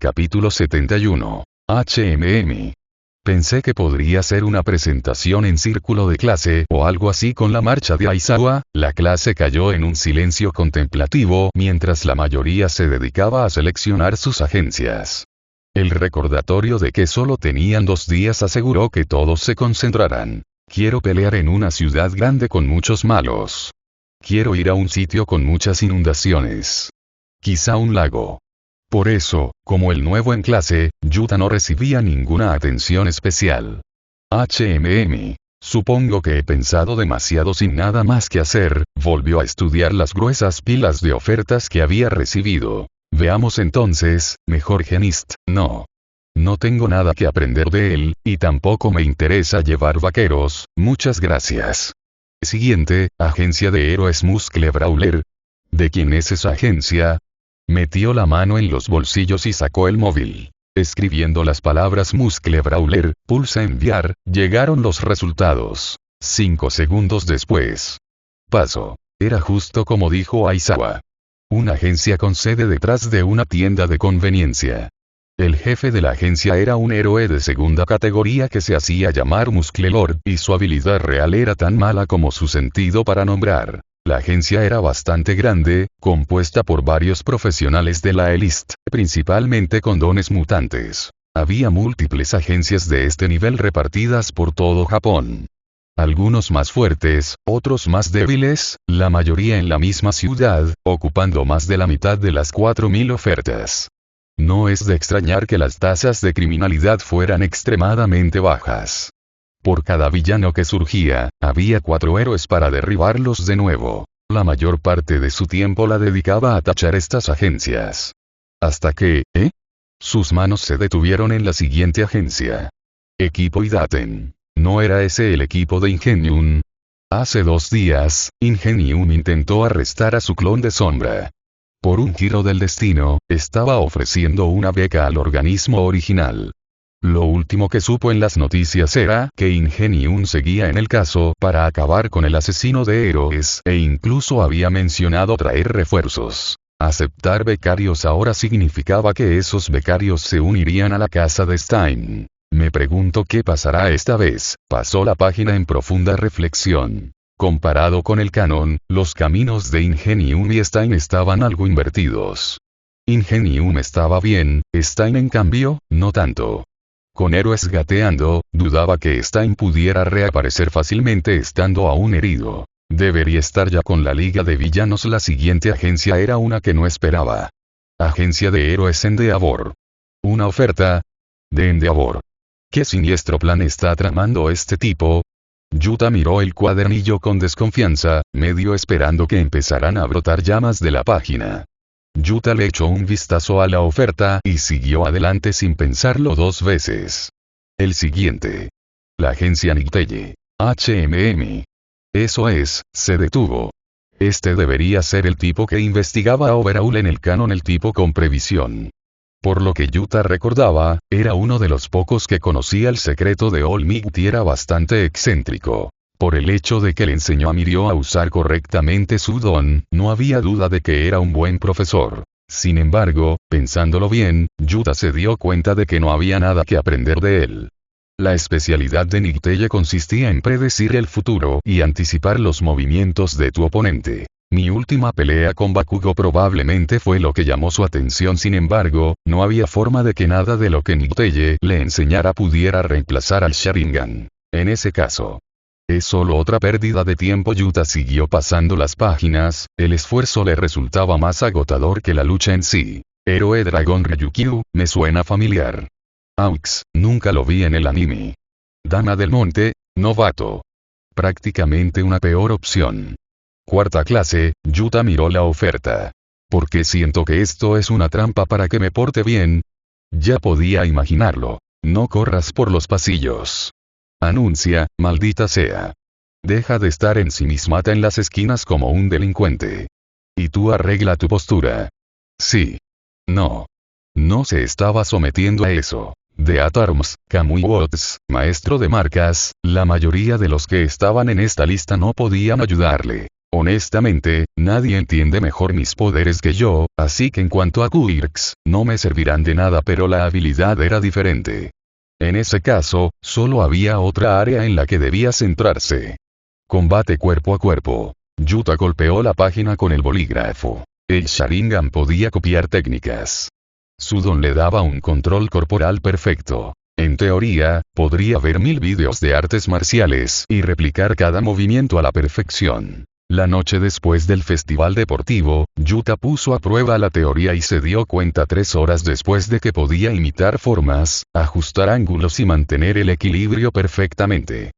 Capítulo 71. HMM. Pensé que podría ser una presentación en círculo de clase o algo así con la marcha de Aizawa. La clase cayó en un silencio contemplativo mientras la mayoría se dedicaba a seleccionar sus agencias. El recordatorio de que solo tenían 2 días aseguró que todos se concentraran. Quiero pelear en una ciudad grande con muchos malos. Quiero ir a un sitio con muchas inundaciones. Quizá un lago. Por eso, como el nuevo en clase, Yuta no recibía ninguna atención especial. Supongo que he pensado demasiado sin nada más que hacer. Volvió a estudiar las gruesas pilas de ofertas que había recibido. Veamos entonces, mejor Genist, no. No tengo nada que aprender de él, y tampoco me interesa llevar vaqueros, muchas gracias. Siguiente, agencia de héroes Muscle Brawler. ¿De quién es esa agencia? Metió la mano en los bolsillos y sacó el móvil. Escribiendo las palabras Muscle Brawler, pulsa enviar, llegaron los resultados. 5 segundos después. Paso. Era justo como dijo Aizawa. Una agencia con sede detrás de una tienda de conveniencia. El jefe de la agencia era un héroe de segunda categoría que se hacía llamar Muscle Lord, y su habilidad real era tan mala como su sentido para nombrar. La agencia era bastante grande, compuesta por varios profesionales de la élite, principalmente con dones mutantes. Había múltiples agencias de este nivel repartidas por todo Japón. Algunos más fuertes, otros más débiles, la mayoría en la misma ciudad, ocupando más de la mitad de las 4.000 ofertas. No es de extrañar que las tasas de criminalidad fueran extremadamente bajas. Por cada villano que surgía, había 4 héroes para derribarlos de nuevo. La mayor parte de su tiempo la dedicaba a tachar estas agencias. Hasta que, sus manos se detuvieron en la siguiente agencia. Equipo Idaten. ¿No era ese el equipo de Ingenium? Hace 2 días, Ingenium intentó arrestar a su clon de sombra. Por un giro del destino, estaba ofreciendo una beca al organismo original. Lo último que supo en las noticias era que Ingenium seguía en el caso para acabar con el asesino de héroes e incluso había mencionado traer refuerzos. Aceptar becarios ahora significaba que esos becarios se unirían a la casa de Stein. Me pregunto qué pasará esta vez. Pasó la página en profunda reflexión. Comparado con el canon, los caminos de Ingenium y Stein estaban algo invertidos. Ingenium estaba bien, Stein en cambio, no tanto. Con héroes gateando, dudaba que Stein pudiera reaparecer fácilmente estando aún herido. Debería estar ya con la liga de villanos. La siguiente agencia era una que no esperaba. Agencia de héroes Endeavor. Una oferta de Endeavor. ¿Qué siniestro plan está tramando este tipo? Yuta miró el cuadernillo con desconfianza, medio esperando que empezaran a brotar llamas de la página. Yuta le echó un vistazo a la oferta y siguió adelante sin pensarlo 2 veces. El siguiente. La agencia Nighteye. HMM. Eso es, se detuvo. Este debería ser el tipo que investigaba a Overhaul en el canon, el tipo con previsión. Por lo que Yuta recordaba, era uno de los pocos que conocía el secreto de All Might y era bastante excéntrico. Por el hecho de que le enseñó a Mirio a usar correctamente su don, no había duda de que era un buen profesor. Sin embargo, pensándolo bien, Yuta se dio cuenta de que no había nada que aprender de él. La especialidad de Nighteye consistía en predecir el futuro y anticipar los movimientos de tu oponente. Mi última pelea con Bakugo probablemente fue lo que llamó su atención. Sin embargo, no había forma de que nada de lo que Nighteye le enseñara pudiera reemplazar al Sharingan. En ese caso, es solo otra pérdida de tiempo. Yuta siguió pasando las páginas, el esfuerzo le resultaba más agotador que la lucha en sí. Héroe Dragón Ryukyu, me suena familiar. Aux, nunca lo vi en el anime. Dama del Monte, novato. Prácticamente una peor opción. 4ª clase, Yuta miró la oferta. ¿Por qué siento que esto es una trampa para que me porte bien? Ya podía imaginarlo. No corras por los pasillos. Anuncia, maldita sea. Deja de estar ensimismada en las esquinas como un delincuente. Y tú arregla tu postura. Sí. No. No se estaba sometiendo a eso. De Atarms, Kamui Watts, maestro de marcas, la mayoría de los que estaban en esta lista no podían ayudarle. Honestamente, nadie entiende mejor mis poderes que yo, así que en cuanto a quirks, no me servirán de nada, pero la habilidad era diferente. En ese caso, solo había otra área en la que debía centrarse. Combate cuerpo a cuerpo. Yuta golpeó la página con el bolígrafo. El Sharingan podía copiar técnicas. Su don le daba un control corporal perfecto. En teoría, podría ver 1000 vídeos de artes marciales y replicar cada movimiento a la perfección. La noche después del festival deportivo, Yuta puso a prueba la teoría y se dio cuenta 3 horas después de que podía imitar formas, ajustar ángulos y mantener el equilibrio perfectamente.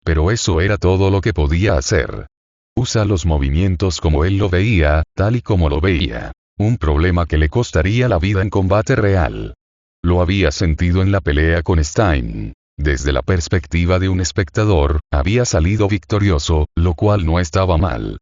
Pero eso era todo lo que podía hacer. Usa los movimientos como él lo veía, tal y como lo veía. Un problema que le costaría la vida en combate real. Lo había sentido en la pelea con Stein. Desde la perspectiva de un espectador, había salido victorioso, lo cual no estaba mal.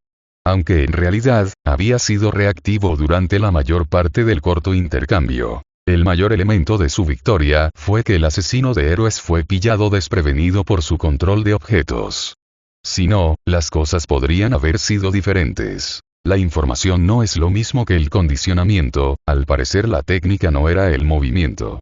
Aunque en realidad, había sido reactivo durante la mayor parte del corto intercambio. El mayor elemento de su victoria fue que el asesino de héroes fue pillado desprevenido por su control de objetos. Si no, las cosas podrían haber sido diferentes. La información no es lo mismo que el condicionamiento, al parecer la técnica no era el movimiento.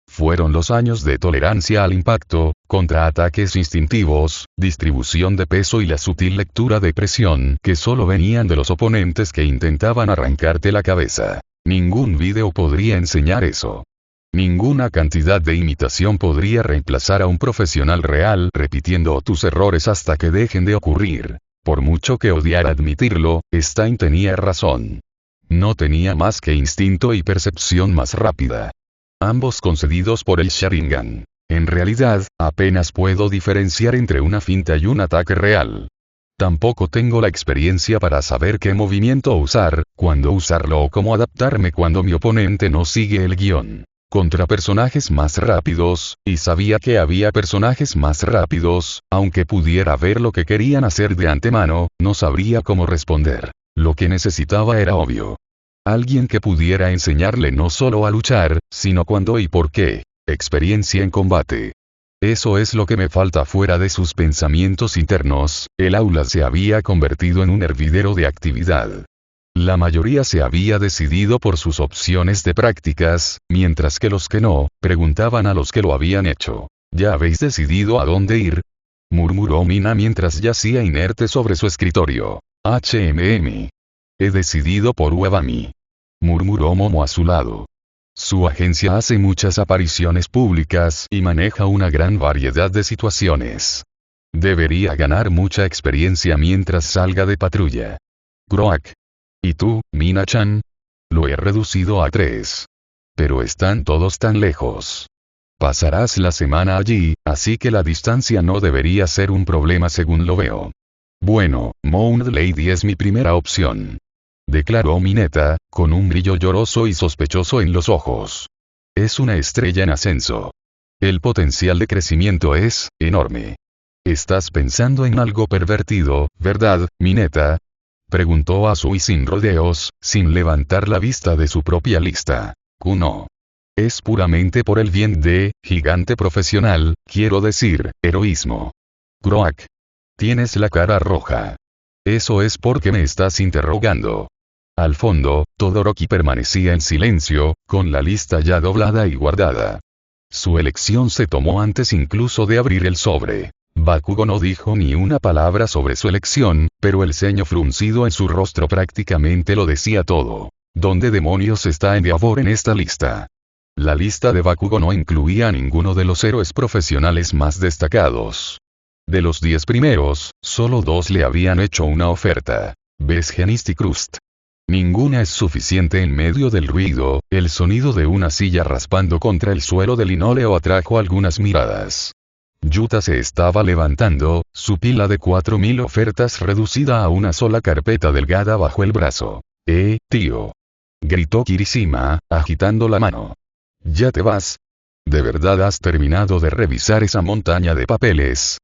Fueron los años de tolerancia al impacto, contraataques instintivos, distribución de peso y la sutil lectura de presión que solo venían de los oponentes que intentaban arrancarte la cabeza. Ningún vídeo podría enseñar eso. Ninguna cantidad de imitación podría reemplazar a un profesional real repitiendo tus errores hasta que dejen de ocurrir. Por mucho que odiara admitirlo, Stein tenía razón. No tenía más que instinto y percepción más rápida. Ambos concedidos por el Sharingan. En realidad, apenas puedo diferenciar entre una finta y un ataque real. Tampoco tengo la experiencia para saber qué movimiento usar, cuándo usarlo o cómo adaptarme cuando mi oponente no sigue el guión. Contra personajes más rápidos, y sabía que había personajes más rápidos, aunque pudiera ver lo que querían hacer de antemano, no sabría cómo responder. Lo que necesitaba era obvio. Alguien que pudiera enseñarle no solo a luchar, sino cuándo y por qué. Experiencia en combate. Eso es lo que me falta fuera de sus pensamientos internos. El aula se había convertido en un hervidero de actividad. La mayoría se había decidido por sus opciones de prácticas, mientras que los que no, preguntaban a los que lo habían hecho. ¿Ya habéis decidido a dónde ir?, murmuró Mina mientras yacía inerte sobre su escritorio. He decidido por Uebami, murmuró Momo a su lado. Su agencia hace muchas apariciones públicas y maneja una gran variedad de situaciones. Debería ganar mucha experiencia mientras salga de patrulla. Groak. ¿Y tú, Mina-chan? Lo he reducido a 3. Pero están todos tan lejos. Pasarás la semana allí, así que la distancia no debería ser un problema según lo veo. Bueno, Mound Lady es mi primera opción, declaró Mineta, con un brillo lloroso y sospechoso en los ojos. Es una estrella en ascenso. El potencial de crecimiento es enorme. ¿Estás pensando en algo pervertido, verdad, Mineta?, preguntó Azui sin rodeos, sin levantar la vista de su propia lista. No. Es puramente por el bien de, gigante profesional, quiero decir, heroísmo. Groak. Tienes la cara roja. Eso es porque me estás interrogando. Al fondo, Todoroki permanecía en silencio, con la lista ya doblada y guardada. Su elección se tomó antes incluso de abrir el sobre. Bakugo no dijo ni una palabra sobre su elección, pero el ceño fruncido en su rostro prácticamente lo decía todo. ¿Dónde demonios está Endeavor en esta lista? La lista de Bakugo no incluía a ninguno de los héroes profesionales más destacados. De los 10 primeros, solo 2 le habían hecho una oferta. ¿Ves Genist y Crust? Ninguna es suficiente en medio del ruido. El sonido de una silla raspando contra el suelo de linóleo atrajo algunas miradas. Yuta se estaba levantando, su pila de 4000 ofertas reducida a una sola carpeta delgada bajo el brazo. Tío, gritó Kirishima, agitando la mano. ¿Ya te vas? ¿De verdad has terminado de revisar esa montaña de papeles?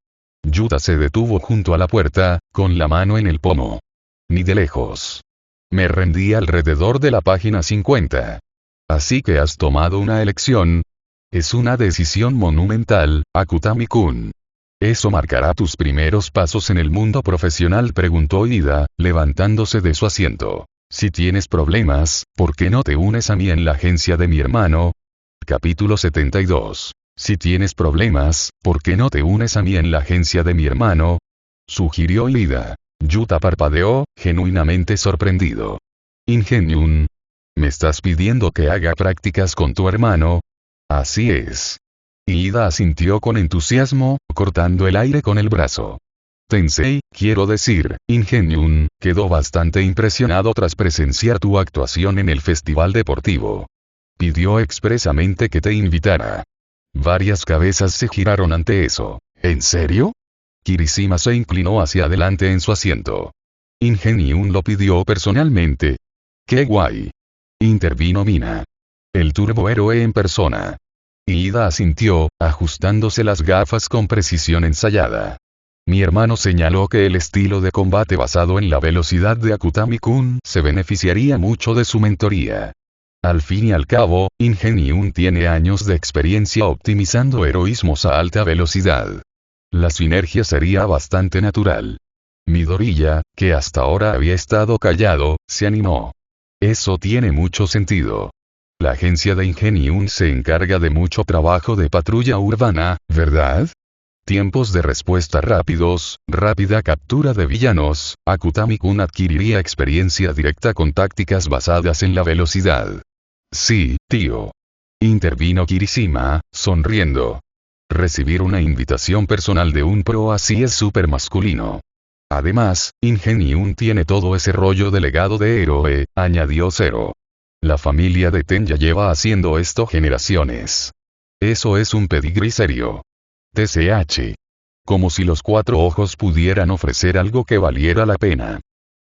Yuta se detuvo junto a la puerta, con la mano en el pomo. Ni de lejos. Me rendí alrededor de la página 50. Así que has tomado una elección. Es una decisión monumental, Akutami-kun. ¿Eso marcará tus primeros pasos en el mundo profesional?, preguntó Ida, levantándose de su asiento. Si tienes problemas, ¿por qué no te unes a mí en la agencia de mi hermano? Capítulo 72. Si tienes problemas, ¿por qué no te unes a mí en la agencia de mi hermano?, sugirió Ida. Yuta parpadeó, genuinamente sorprendido. Ingenium. ¿Me estás pidiendo que haga prácticas con tu hermano? Así es. Ida asintió con entusiasmo, cortando el aire con el brazo. Tensei, quiero decir, Ingenium, quedó bastante impresionado tras presenciar tu actuación en el festival deportivo. Pidió expresamente que te invitara. Varias cabezas se giraron ante eso. ¿En serio? Kirishima se inclinó hacia adelante en su asiento. Ingenium lo pidió personalmente. ¡Qué guay! Intervino Mina. El turbohéroe en persona. Ida asintió, ajustándose las gafas con precisión ensayada. Mi hermano señaló que el estilo de combate basado en la velocidad de Akutami-kun se beneficiaría mucho de su mentoría. Al fin y al cabo, Ingenium tiene años de experiencia optimizando heroísmos a alta velocidad. La sinergia sería bastante natural. Midoriya, que hasta ahora había estado callado, se animó. Eso tiene mucho sentido. La agencia de Ingenium se encarga de mucho trabajo de patrulla urbana, ¿verdad? Tiempos de respuesta rápidos, rápida captura de villanos, Akutami-kun adquiriría experiencia directa con tácticas basadas en la velocidad. Sí, tío. Intervino Kirishima, sonriendo. Recibir una invitación personal de un pro así es súper masculino. Además, Ingenium tiene todo ese rollo de legado de héroe, añadió Zero. La familia de Ten ya lleva haciendo esto generaciones. Eso es un pedigrí serio. TCH. Como si los cuatro ojos pudieran ofrecer algo que valiera la pena.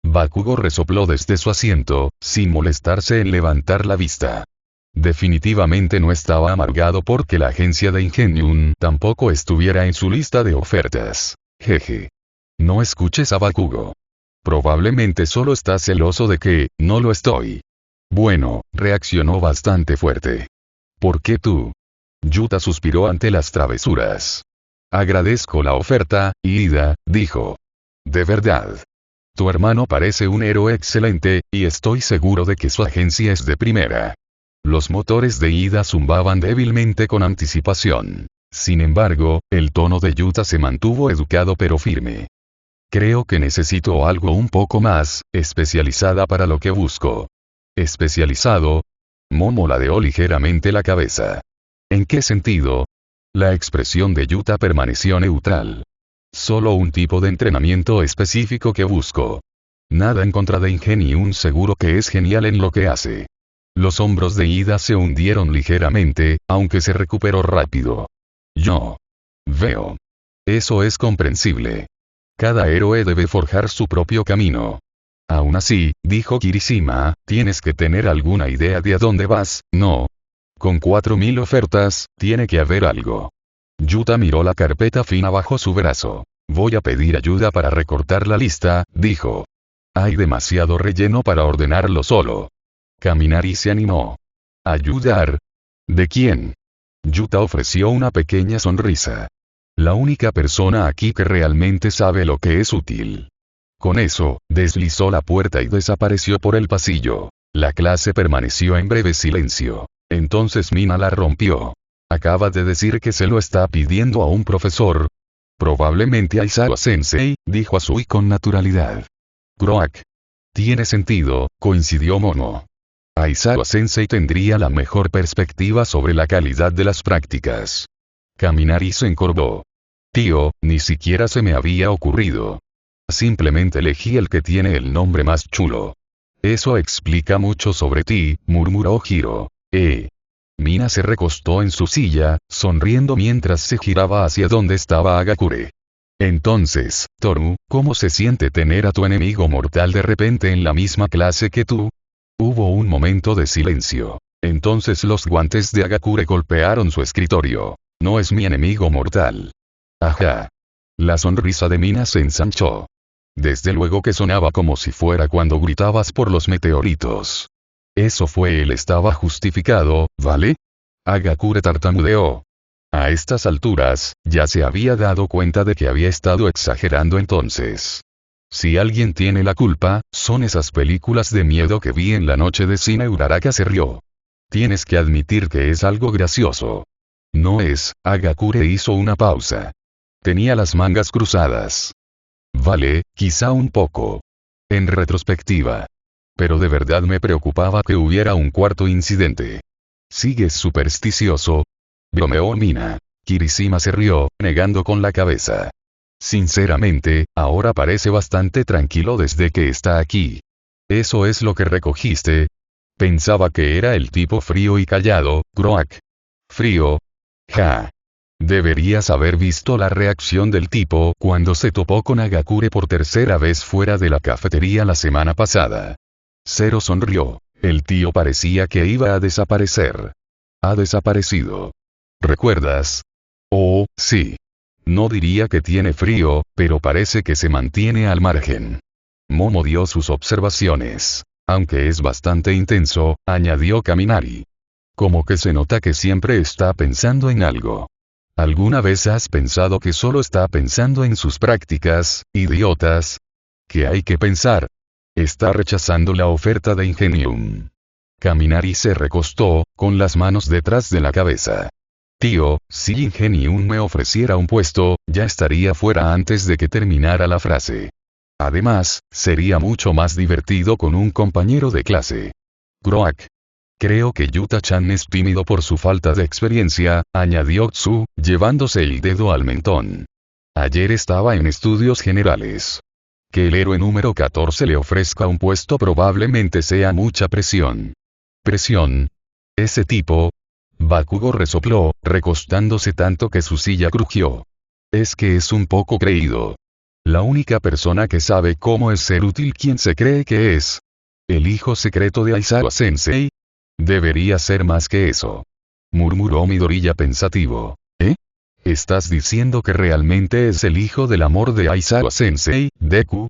Bakugo resopló desde su asiento, sin molestarse en levantar la vista. Definitivamente no estaba amargado porque la agencia de Ingenium tampoco estuviera en su lista de ofertas. Jeje. No escuches a Bakugo. Probablemente solo está celoso de que, no lo estoy. Bueno, reaccionó bastante fuerte. ¿Por qué tú? Yuta suspiró ante las travesuras. Agradezco la oferta, Ida, dijo. De verdad. Tu hermano parece un héroe excelente, y estoy seguro de que su agencia es de primera. Los motores de Ida zumbaban débilmente con anticipación. Sin embargo, el tono de Yuta se mantuvo educado pero firme. Creo que necesito algo un poco más, especializada para lo que busco. ¿Especializado? Momo ladeó ligeramente la cabeza. ¿En qué sentido? La expresión de Yuta permaneció neutral. Solo un tipo de entrenamiento específico que busco. Nada en contra de Ingenium, seguro que es genial en lo que hace. Los hombros de Ida se hundieron ligeramente, aunque se recuperó rápido. Yo veo. Eso es comprensible. Cada héroe debe forjar su propio camino. Aún así, dijo Kirishima, tienes que tener alguna idea de a dónde vas, ¿no? Con 4000 ofertas, tiene que haber algo. Yuta miró la carpeta fina bajo su brazo. Voy a pedir ayuda para recortar la lista, dijo. Hay demasiado relleno para ordenarlo solo. Kaminari se animó. ¿Ayudar? ¿De quién? Yuta ofreció una pequeña sonrisa. La única persona aquí que realmente sabe lo que es útil. Con eso, deslizó la puerta y desapareció por el pasillo. La clase permaneció en breve silencio. Entonces Mina la rompió. Acaba de decir que se lo está pidiendo a un profesor. Probablemente Aizawa Sensei, dijo Asui con naturalidad. Croak. Tiene sentido, coincidió Momo. Aizawa Sensei tendría la mejor perspectiva sobre la calidad de las prácticas. Kaminari se encorvó. Tío, ni siquiera se me había ocurrido. Simplemente elegí el que tiene el nombre más chulo. Eso explica mucho sobre ti, murmuró Hiro. Mina se recostó en su silla, sonriendo mientras se giraba hacia donde estaba Agakure. Entonces, Toru, ¿cómo se siente tener a tu enemigo mortal de repente en la misma clase que tú? Hubo un momento de silencio. Entonces los guantes de Agakure golpearon su escritorio. No es mi enemigo mortal. Ajá. La sonrisa de Mina se ensanchó. Desde luego que sonaba como si fuera cuando gritabas por los meteoritos. Eso fue, él estaba justificado, ¿vale? Agakure tartamudeó. A estas alturas, ya se había dado cuenta de que había estado exagerando entonces. Si alguien tiene la culpa, son esas películas de miedo que vi en la noche de cine. Uraraka se rió. Tienes que admitir que es algo gracioso. No es, Hagakure hizo una pausa. Tenía las mangas cruzadas. Vale, quizá un poco. En retrospectiva. Pero de verdad me preocupaba que hubiera un cuarto incidente. ¿Sigues supersticioso? Bromeó Mina. Kirishima se rió, negando con la cabeza. Sinceramente, ahora parece bastante tranquilo desde que está aquí. ¿Eso es lo que recogiste? Pensaba que era el tipo frío y callado, Croak. ¿Frío? Ja. Deberías haber visto la reacción del tipo cuando se topó con Hagakure por tercera vez fuera de la cafetería la semana pasada. Zero sonrió. El tío parecía que iba a desaparecer. Ha desaparecido. ¿Recuerdas? Oh, sí. No diría que tiene frío, pero parece que se mantiene al margen. Momo dio sus observaciones. Aunque es bastante intenso, añadió Kaminari. Como que se nota que siempre está pensando en algo. ¿Alguna vez has pensado que solo está pensando en sus prácticas, idiotas? ¿Qué hay que pensar? Está rechazando la oferta de Ingenium. Kaminari se recostó, con las manos detrás de la cabeza. Tío, si Ingenium me ofreciera un puesto, ya estaría fuera antes de que terminara la frase. Además, sería mucho más divertido con un compañero de clase. Croak. Creo que Yuta-chan es tímido por su falta de experiencia, añadió Tsu, llevándose el dedo al mentón. Ayer estaba en estudios generales. Que el héroe número 14 le ofrezca un puesto probablemente sea mucha presión. ¿Presión? Ese tipo. Bakugo resopló, recostándose tanto que su silla crujió. Es que es un poco creído. La única persona que sabe cómo es ser útil quien se cree que es. El hijo secreto de Aizawa-sensei. Debería ser más que eso. Murmuró Midoriya pensativo. ¿Eh? ¿Estás diciendo que realmente es el hijo del amor de Aizawa-sensei, Deku?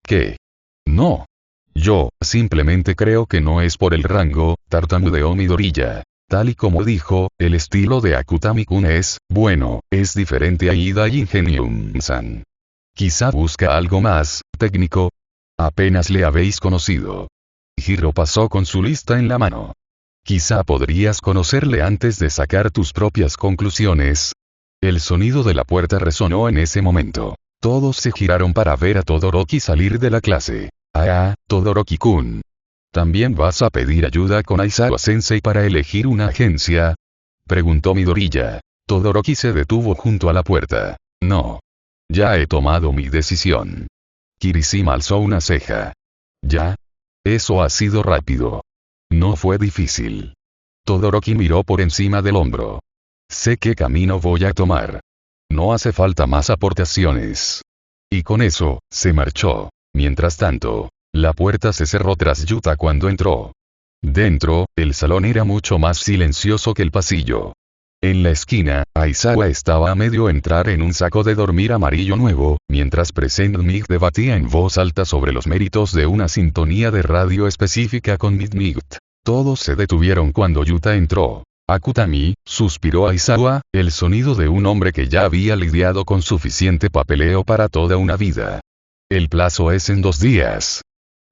¿Qué? No. Yo, simplemente creo que no es por el rango, tartamudeó Midoriya. Tal y como dijo, el estilo de Akutami-kun es, bueno, es diferente a Ida y Ingenium-san. Quizá busca algo más, técnico. Apenas le habéis conocido. Hiro pasó con su lista en la mano. Quizá podrías conocerle antes de sacar tus propias conclusiones. El sonido de la puerta resonó en ese momento. Todos se giraron para ver a Todoroki salir de la clase. Ah, Todoroki-kun. ¿También vas a pedir ayuda con Aizawa-sensei para elegir una agencia? Preguntó Midoriya. Todoroki se detuvo junto a la puerta. No. Ya he tomado mi decisión. Kirishima alzó una ceja. ¿Ya? Eso ha sido rápido. No fue difícil. Todoroki miró por encima del hombro. Sé qué camino voy a tomar. No hace falta más aportaciones. Y con eso, se marchó. Mientras tanto, la puerta se cerró tras Yuta cuando entró. Dentro, el salón era mucho más silencioso que el pasillo. En la esquina, Aizawa estaba a medio entrar en un saco de dormir amarillo nuevo, mientras Present Mig debatía en voz alta sobre los méritos de una sintonía de radio específica con Midnight. Todos se detuvieron cuando Yuta entró. Akutami, suspiró Aizawa, el sonido de un hombre que ya había lidiado con suficiente papeleo para toda una vida. El plazo es en 2 días.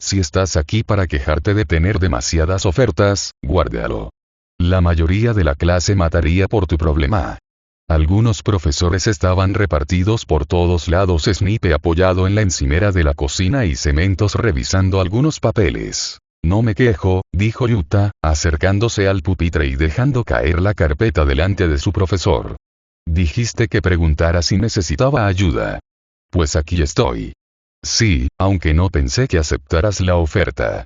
Si estás aquí para quejarte de tener demasiadas ofertas, guárdalo. La mayoría de la clase mataría por tu problema. Algunos profesores estaban repartidos por todos lados. Snipe apoyado en la encimera de la cocina y Cementos revisando algunos papeles. No me quejo, dijo Yuta, acercándose al pupitre y dejando caer la carpeta delante de su profesor. Dijiste que preguntara si necesitaba ayuda. Pues aquí estoy. Sí, aunque no pensé que aceptaras la oferta.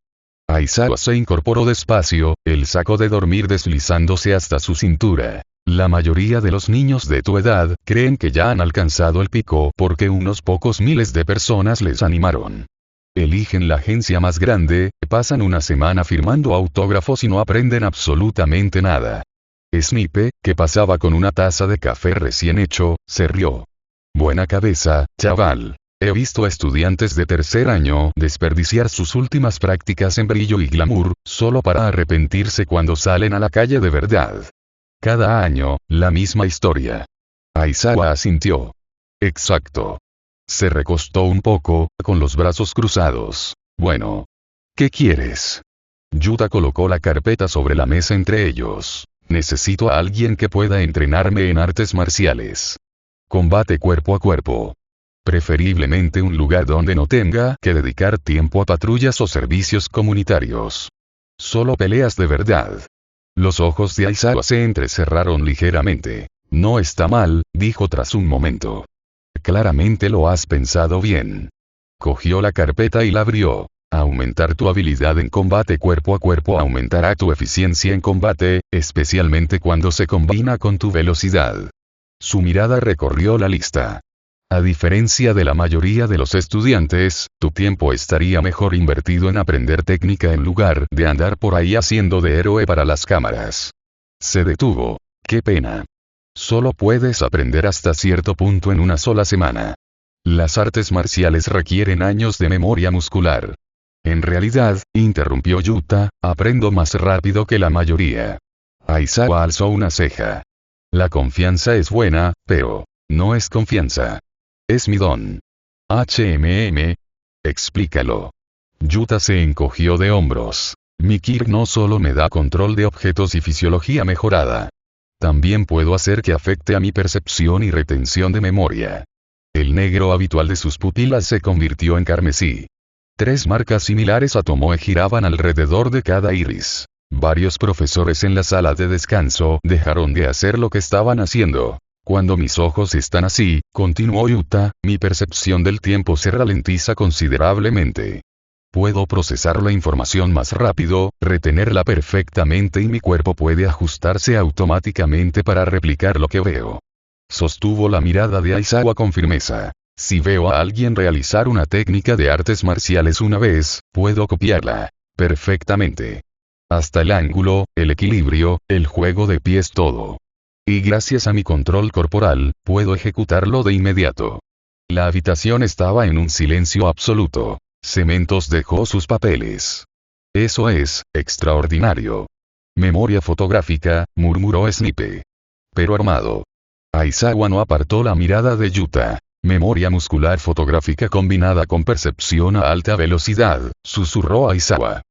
Aizawa se incorporó despacio, el saco de dormir deslizándose hasta su cintura. La mayoría de los niños de tu edad creen que ya han alcanzado el pico porque unos pocos miles de personas les animaron. Eligen la agencia más grande, pasan una semana firmando autógrafos y no aprenden absolutamente nada. Snipe, que pasaba con una taza de café recién hecho, se rió. Buena cabeza, chaval. He visto a estudiantes de tercer año desperdiciar sus últimas prácticas en brillo y glamour, solo para arrepentirse cuando salen a la calle de verdad. Cada año, la misma historia. Aizawa asintió. Exacto. Se recostó un poco, con los brazos cruzados. Bueno. ¿Qué quieres? Yuta colocó la carpeta sobre la mesa entre ellos. Necesito a alguien que pueda entrenarme en artes marciales. Combate cuerpo a cuerpo. Preferiblemente un lugar donde no tenga que dedicar tiempo a patrullas o servicios comunitarios. Solo peleas de verdad. Los ojos de Aizawa se entrecerraron ligeramente. No está mal, dijo tras un momento. Claramente lo has pensado bien. Cogió la carpeta y la abrió. Aumentar tu habilidad en combate cuerpo a cuerpo aumentará tu eficiencia en combate, especialmente cuando se combina con tu velocidad. Su mirada recorrió la lista. A diferencia de la mayoría de los estudiantes, tu tiempo estaría mejor invertido en aprender técnica en lugar de andar por ahí haciendo de héroe para las cámaras. Se detuvo. Qué pena. Solo puedes aprender hasta cierto punto en una sola semana. Las artes marciales requieren años de memoria muscular. En realidad, interrumpió Yuta, aprendo más rápido que la mayoría. Aizawa alzó una ceja. La confianza es buena, pero no es confianza. Es mi don. Explícalo. Yuta se encogió de hombros. Mi Ki no solo me da control de objetos y fisiología mejorada. También puedo hacer que afecte a mi percepción y retención de memoria. El negro habitual de sus pupilas se convirtió en carmesí. 3 marcas similares a Tomoe giraban alrededor de cada iris. Varios profesores en la sala de descanso dejaron de hacer lo que estaban haciendo. Cuando mis ojos están así, continuó Yuta, mi percepción del tiempo se ralentiza considerablemente. Puedo procesar la información más rápido, retenerla perfectamente y mi cuerpo puede ajustarse automáticamente para replicar lo que veo. Sostuvo la mirada de Aizawa con firmeza. Si veo a alguien realizar una técnica de artes marciales una vez, puedo copiarla perfectamente. Hasta el ángulo, el equilibrio, el juego de pies, todo. Y gracias a mi control corporal, puedo ejecutarlo de inmediato. La habitación estaba en un silencio absoluto. Cementos dejó sus papeles. Eso es extraordinario. Memoria fotográfica, murmuró Snipe. Pero armado. Aizawa no apartó la mirada de Yuta. Memoria muscular fotográfica combinada con percepción a alta velocidad, susurró Aizawa.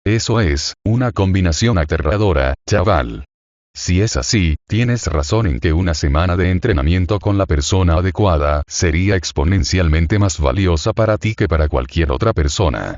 Eso es, una combinación aterradora, chaval. Si es así, tienes razón en que una semana de entrenamiento con la persona adecuada sería exponencialmente más valiosa para ti que para cualquier otra persona.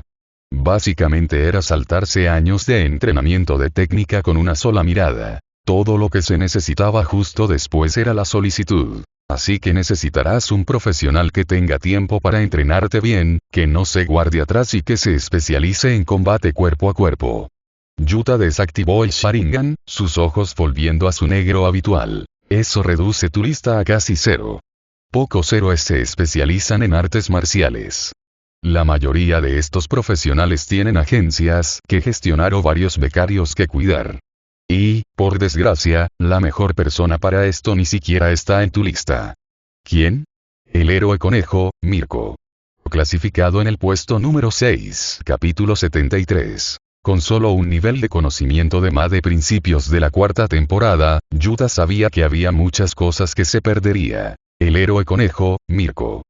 Básicamente era saltarse años de entrenamiento de técnica con una sola mirada. Todo lo que se necesitaba justo después era la solicitud. Así que necesitarás un profesional que tenga tiempo para entrenarte bien, que no se guarde atrás y que se especialice en combate cuerpo a cuerpo. Yuta desactivó el Sharingan, sus ojos volviendo a su negro habitual. Eso reduce tu lista a casi cero. Pocos héroes se especializan en artes marciales. La mayoría de estos profesionales tienen agencias que gestionar o varios becarios que cuidar. Y, por desgracia, la mejor persona para esto ni siquiera está en tu lista. ¿Quién? El héroe conejo, Mirko. Clasificado en el puesto número 6. Capítulo 73. Con solo un nivel de conocimiento de de principios de la 4ª temporada, Yuta sabía que había muchas cosas que se perdería. El héroe conejo, Mirko.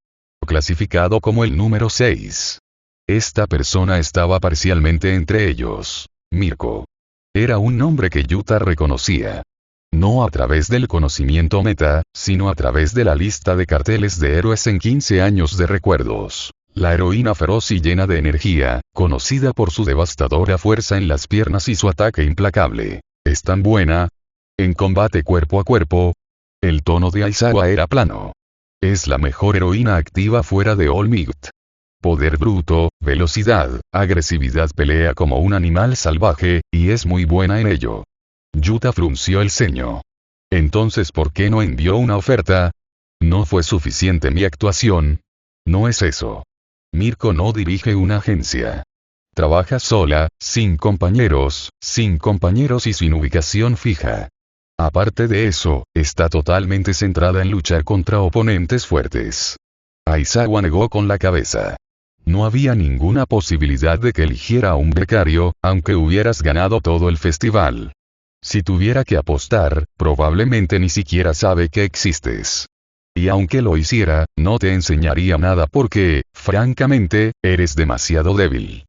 Clasificado como el número 6. Esta persona estaba parcialmente entre ellos. Mirko. Era un nombre que Yuta reconocía. No a través del conocimiento meta, sino a través de la lista de carteles de héroes en 15 años de recuerdos. La heroína feroz y llena de energía, conocida por su devastadora fuerza en las piernas y su ataque implacable. ¿Es tan buena? En combate cuerpo a cuerpo. El tono de Aizawa era plano. Es la mejor heroína activa fuera de All Might. Poder bruto, velocidad, agresividad, pelea como un animal salvaje, y es muy buena en ello. Yuta frunció el ceño. Entonces, ¿por qué no envió una oferta? ¿No fue suficiente mi actuación? No es eso. Mirko no dirige una agencia. Trabaja sola, sin compañeros y sin ubicación fija. Aparte de eso, está totalmente centrada en luchar contra oponentes fuertes. Aizawa negó con la cabeza. No había ninguna posibilidad de que eligiera a un becario, aunque hubieras ganado todo el festival. Si tuviera que apostar, probablemente ni siquiera sabe que existes. Y aunque lo hiciera, no te enseñaría nada porque, francamente, eres demasiado débil.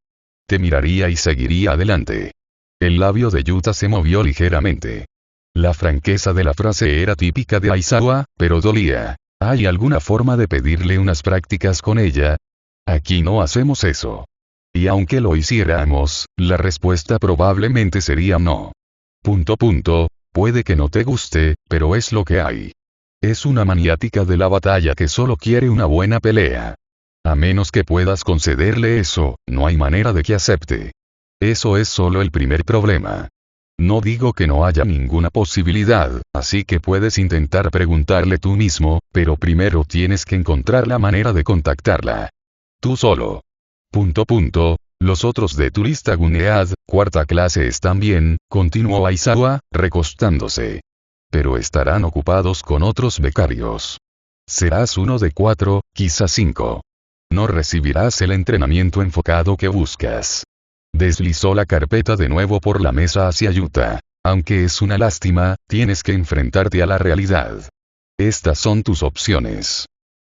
Te miraría y seguiría adelante. El labio de Yuta se movió ligeramente. La franqueza de la frase era típica de Aizawa, pero dolía. ¿Hay alguna forma de pedirle unas prácticas con ella? Aquí no hacemos eso. Y aunque lo hiciéramos, la respuesta probablemente sería no. Puede que no te guste, pero es lo que hay. Es una maniática de la batalla que solo quiere una buena pelea. A menos que puedas concederle eso, no hay manera de que acepte. Eso es solo el primer problema. No digo que no haya ninguna posibilidad, así que puedes intentar preguntarle tú mismo, pero primero tienes que encontrar la manera de contactarla. Tú solo. Los otros de tu lista Gunead, cuarta clase están bien, continuó Aizawa, recostándose. Pero estarán ocupados con otros becarios. Serás uno de 4, quizás 5. No recibirás el entrenamiento enfocado que buscas. Deslizó la carpeta de nuevo por la mesa hacia Yuta. Aunque es una lástima, tienes que enfrentarte a la realidad. Estas son tus opciones.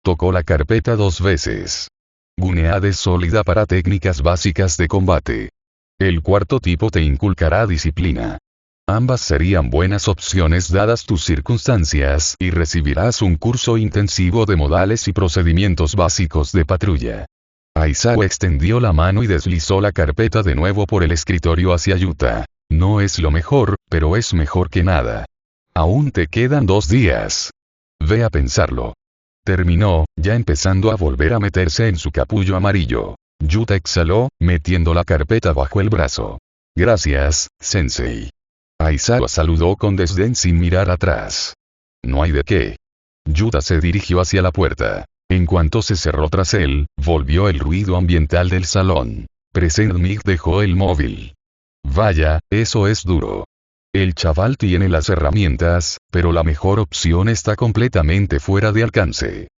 Tocó la carpeta 2 veces. Gunead es sólida para técnicas básicas de combate. El cuarto tipo te inculcará disciplina. Ambas serían buenas opciones dadas tus circunstancias y recibirás un curso intensivo de modales y procedimientos básicos de patrulla. Aizawa extendió la mano y deslizó la carpeta de nuevo por el escritorio hacia Yuta. No es lo mejor, pero es mejor que nada. Aún te quedan 2 días. Ve a pensarlo. Terminó, ya empezando a volver a meterse en su capullo amarillo. Yuta exhaló, metiendo la carpeta bajo el brazo. Gracias, sensei. Aizawa saludó con desdén sin mirar atrás. No hay de qué. Yuta se dirigió hacia la puerta. En cuanto se cerró tras él, volvió el ruido ambiental del salón. Presennik dejó el móvil. Vaya, eso es duro. El chaval tiene las herramientas, pero la mejor opción está completamente fuera de alcance.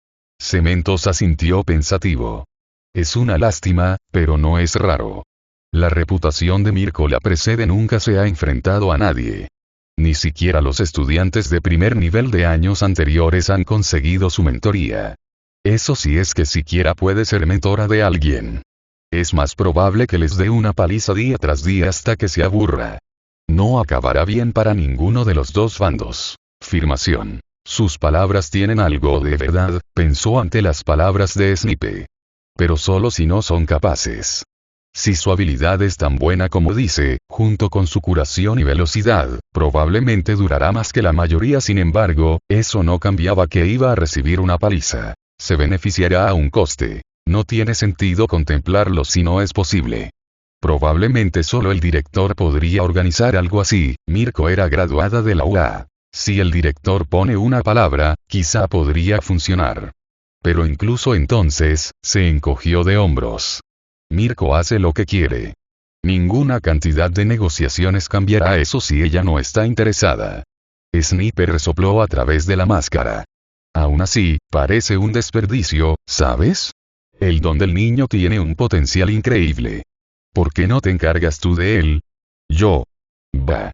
Cementos asintió pensativo. Es una lástima, pero no es raro. La reputación de Mirko la precede, nunca se ha enfrentado a nadie. Ni siquiera los estudiantes de primer nivel de años anteriores han conseguido su mentoría. Eso sí es que siquiera puede ser mentora de alguien. Es más probable que les dé una paliza día tras día hasta que se aburra. No acabará bien para ninguno de los dos bandos. Afirmación. Sus palabras tienen algo de verdad, pensó ante las palabras de Snipe. Pero solo si no son capaces. Si su habilidad es tan buena como dice, junto con su curación y velocidad, probablemente durará más que la mayoría. Sin embargo, eso no cambiaba que iba a recibir una paliza. Se beneficiará a un coste. No tiene sentido contemplarlo si no es posible. Probablemente solo el director podría organizar algo así. Mirko era graduada de la UA. Si el director pone una palabra, quizá podría funcionar. Pero incluso entonces, se encogió de hombros. Mirko hace lo que quiere. Ninguna cantidad de negociaciones cambiará eso si ella no está interesada. Sniper resopló a través de la máscara. Aún así, parece un desperdicio, ¿sabes? El don del niño tiene un potencial increíble. ¿Por qué no te encargas tú de él? Yo. Bah.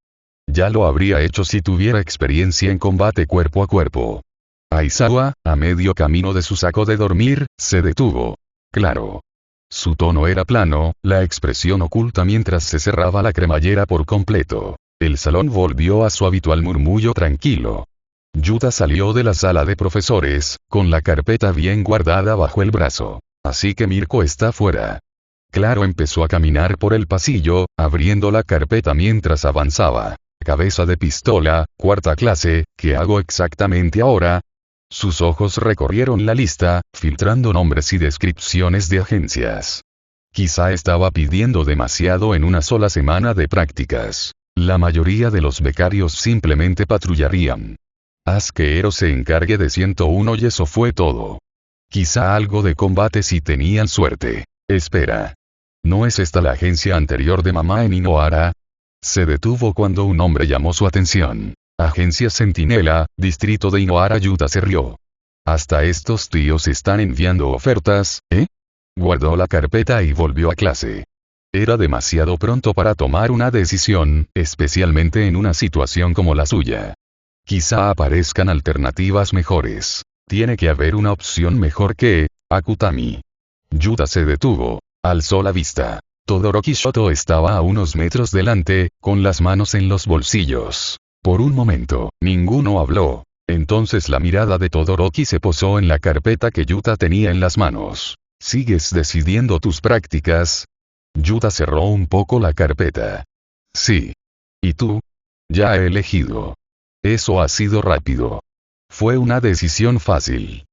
Ya lo habría hecho si tuviera experiencia en combate cuerpo a cuerpo. Aizawa, a medio camino de su saco de dormir, se detuvo. Claro. Su tono era plano, la expresión oculta mientras se cerraba la cremallera por completo. El salón volvió a su habitual murmullo tranquilo. Yuta salió de la sala de profesores, con la carpeta bien guardada bajo el brazo. Así que Mirko está fuera. Claro, empezó a caminar por el pasillo, abriendo la carpeta mientras avanzaba. Cabeza de pistola, cuarta clase, ¿qué hago exactamente ahora? Sus ojos recorrieron la lista, filtrando nombres y descripciones de agencias. Quizá estaba pidiendo demasiado en una sola semana de prácticas. La mayoría de los becarios simplemente patrullarían. Haz que Ero se encargue de 101 y eso fue todo. Quizá algo de combate si tenían suerte. Espera. ¿No es esta la agencia anterior de mamá en Inohara? Se detuvo cuando un hombre llamó su atención. Agencia Centinela, distrito de Inohara. Yuta se rió. Hasta estos tíos están enviando ofertas, ¿eh? Guardó la carpeta y volvió a clase. Era demasiado pronto para tomar una decisión, especialmente en una situación como la suya. Quizá aparezcan alternativas mejores. Tiene que haber una opción mejor que Akutami. Yuta se detuvo. Alzó la vista. Todoroki Shoto estaba a unos metros delante, con las manos en los bolsillos. Por un momento, ninguno habló. Entonces la mirada de Todoroki se posó en la carpeta que Yuta tenía en las manos. ¿Sigues decidiendo tus prácticas? Yuta cerró un poco la carpeta. Sí. ¿Y tú? Ya he elegido. Eso ha sido rápido. Fue una decisión fácil.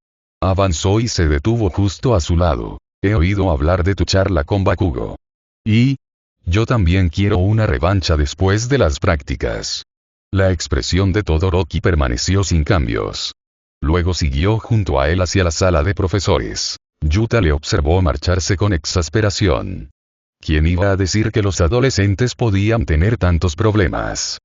Avanzó y se detuvo justo a su lado. He oído hablar de tu charla con Bakugo. Y yo también quiero una revancha después de las prácticas. La expresión de Todoroki permaneció sin cambios. Luego siguió junto a él hacia la sala de profesores. Yuta le observó marcharse con exasperación. ¿Quién iba a decir que los adolescentes podían tener tantos problemas?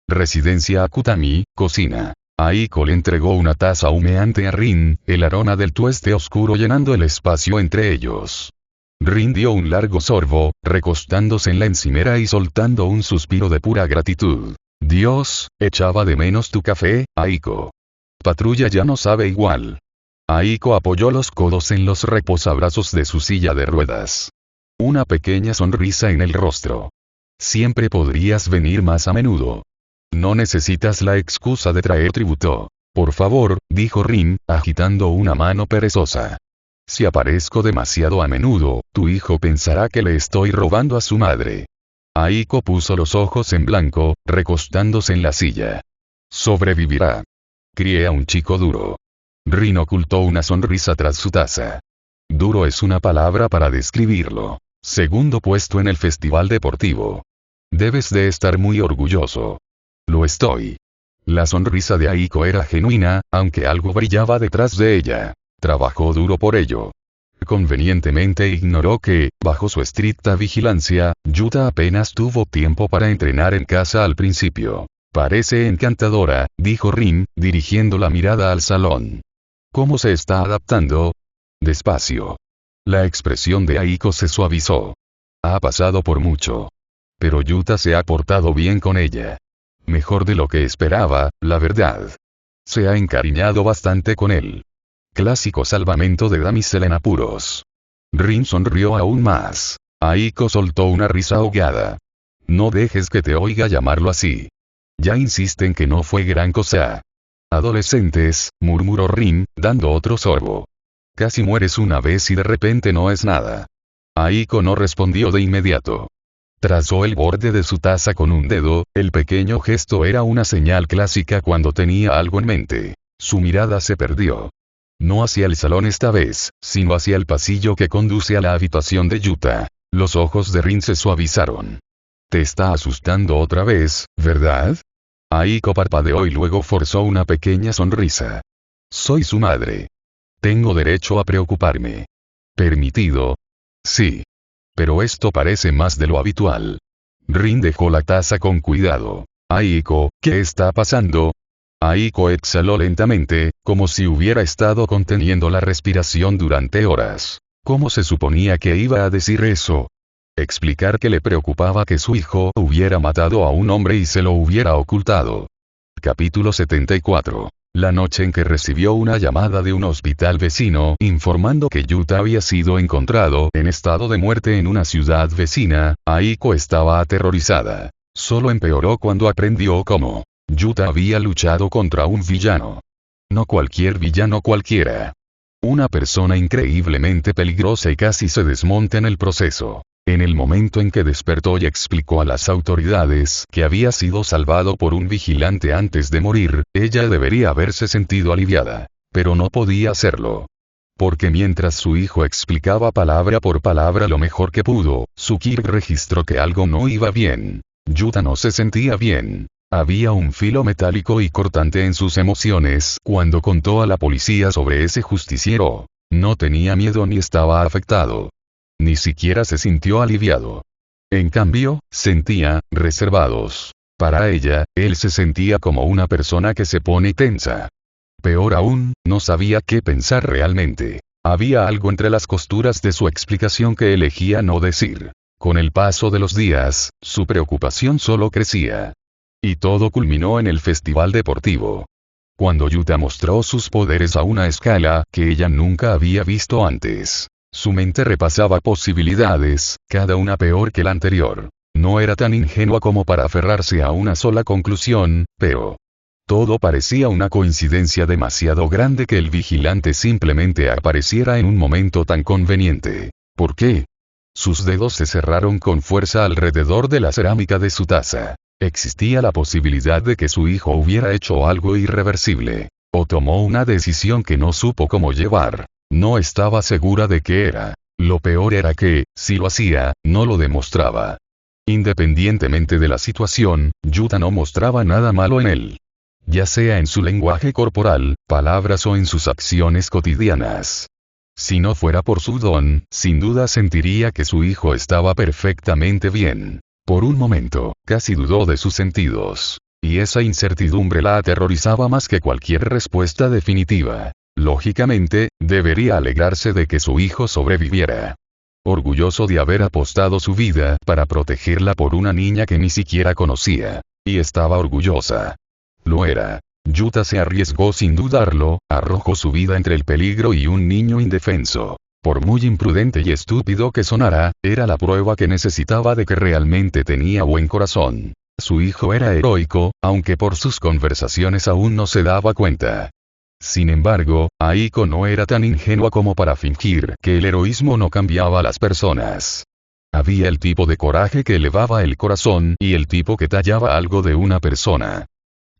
Residencia Akutami, cocina. Aiko le entregó una taza humeante a Rin, el aroma del tueste oscuro llenando el espacio entre ellos. Rin dio un largo sorbo, recostándose en la encimera y soltando un suspiro de pura gratitud. Dios, echaba de menos tu café, Aiko. Patrulla ya no sabe igual. Aiko apoyó los codos en los reposabrazos de su silla de ruedas. Una pequeña sonrisa en el rostro. Siempre podrías venir más a menudo. No necesitas la excusa de traer tributo. Por favor, dijo Rin, agitando una mano perezosa. Si aparezco demasiado a menudo, tu hijo pensará que le estoy robando a su madre. Aiko puso los ojos en blanco, recostándose en la silla. Sobrevivirá. Crié a un chico duro. Rin ocultó una sonrisa tras su taza. Duro es una palabra para describirlo. Segundo puesto en el festival deportivo. Debes de estar muy orgulloso. Lo estoy. La sonrisa de Aiko era genuina, aunque algo brillaba detrás de ella. Trabajó duro por ello. Convenientemente ignoró que, bajo su estricta vigilancia, Yuta apenas tuvo tiempo para entrenar en casa al principio. Parece encantadora, dijo Rin, dirigiendo la mirada al salón. ¿Cómo se está adaptando? Despacio. La expresión de Aiko se suavizó. Ha pasado por mucho. Pero Yuta se ha portado bien con ella. Mejor de lo que esperaba, la verdad. Se ha encariñado bastante con él. Clásico salvamento de damisela en apuros. Rin sonrió aún más. Aiko soltó una risa ahogada. No dejes que te oiga llamarlo así. Ya insisten que no fue gran cosa. Adolescentes, murmuró Rin, dando otro sorbo. Casi mueres una vez y de repente no es nada. Aiko no respondió de inmediato. Trazó el borde de su taza con un dedo, el pequeño gesto era una señal clásica cuando tenía algo en mente. Su mirada se perdió. No hacia el salón esta vez, sino hacia el pasillo que conduce a la habitación de Yuta. Los ojos de Rin se suavizaron. Te está asustando otra vez, ¿verdad? Aiko parpadeó y luego forzó una pequeña sonrisa. Soy su madre. Tengo derecho a preocuparme. ¿Permitido? Sí. Pero esto parece más de lo habitual. Rin dejó la taza con cuidado. Aiko, ¿qué está pasando? Aiko exhaló lentamente, como si hubiera estado conteniendo la respiración durante horas. ¿Cómo se suponía que iba a decir eso? Explicar que le preocupaba que su hijo hubiera matado a un hombre y se lo hubiera ocultado. Capítulo 74. La noche en que recibió una llamada de un hospital vecino informando que Yuta había sido encontrado en estado de muerte en una ciudad vecina, Aiko estaba aterrorizada. Solo empeoró cuando aprendió cómo Yuta había luchado contra un villano. No cualquier villano cualquiera. Una persona increíblemente peligrosa y casi se desmonta en el proceso. En el momento en que despertó y explicó a las autoridades que había sido salvado por un vigilante antes de morir, ella debería haberse sentido aliviada. Pero no podía hacerlo. Porque mientras su hijo explicaba palabra por palabra lo mejor que pudo, Tsukiri registró que algo no iba bien. Yuta no se sentía bien. Había un filo metálico y cortante en sus emociones cuando contó a la policía sobre ese justiciero. No tenía miedo ni estaba afectado. Ni siquiera se sintió aliviado. En cambio, sentía reservados. Para ella, él se sentía como una persona que se pone tensa. Peor aún, no sabía qué pensar realmente. Había algo entre las costuras de su explicación que elegía no decir. Con el paso de los días, su preocupación solo crecía. Y todo culminó en el festival deportivo. Cuando Yuta mostró sus poderes a una escala que ella nunca había visto antes. Su mente repasaba posibilidades, cada una peor que la anterior. No era tan ingenua como para aferrarse a una sola conclusión, pero... todo parecía una coincidencia demasiado grande que el vigilante simplemente apareciera en un momento tan conveniente. ¿Por qué? Sus dedos se cerraron con fuerza alrededor de la cerámica de su taza. Existía la posibilidad de que su hijo hubiera hecho algo irreversible. O tomó una decisión que no supo cómo llevar. No estaba segura de qué era. Lo peor era que, si lo hacía, no lo demostraba. Independientemente de la situación, Yuta no mostraba nada malo en él. Ya sea en su lenguaje corporal, palabras o en sus acciones cotidianas. Si no fuera por su don, sin duda sentiría que su hijo estaba perfectamente bien. Por un momento, casi dudó de sus sentidos. Y esa incertidumbre la aterrorizaba más que cualquier respuesta definitiva. Lógicamente, debería alegrarse de que su hijo sobreviviera. Orgulloso de haber apostado su vida para protegerla por una niña que ni siquiera conocía. Y estaba orgullosa. Lo era. Yuta se arriesgó sin dudarlo, arrojó su vida entre el peligro y un niño indefenso. Por muy imprudente y estúpido que sonara, era la prueba que necesitaba de que realmente tenía buen corazón. Su hijo era heroico, aunque por sus conversaciones aún no se daba cuenta. Sin embargo, Aiko no era tan ingenua como para fingir que el heroísmo no cambiaba a las personas. Había el tipo de coraje que elevaba el corazón y el tipo que tallaba algo de una persona.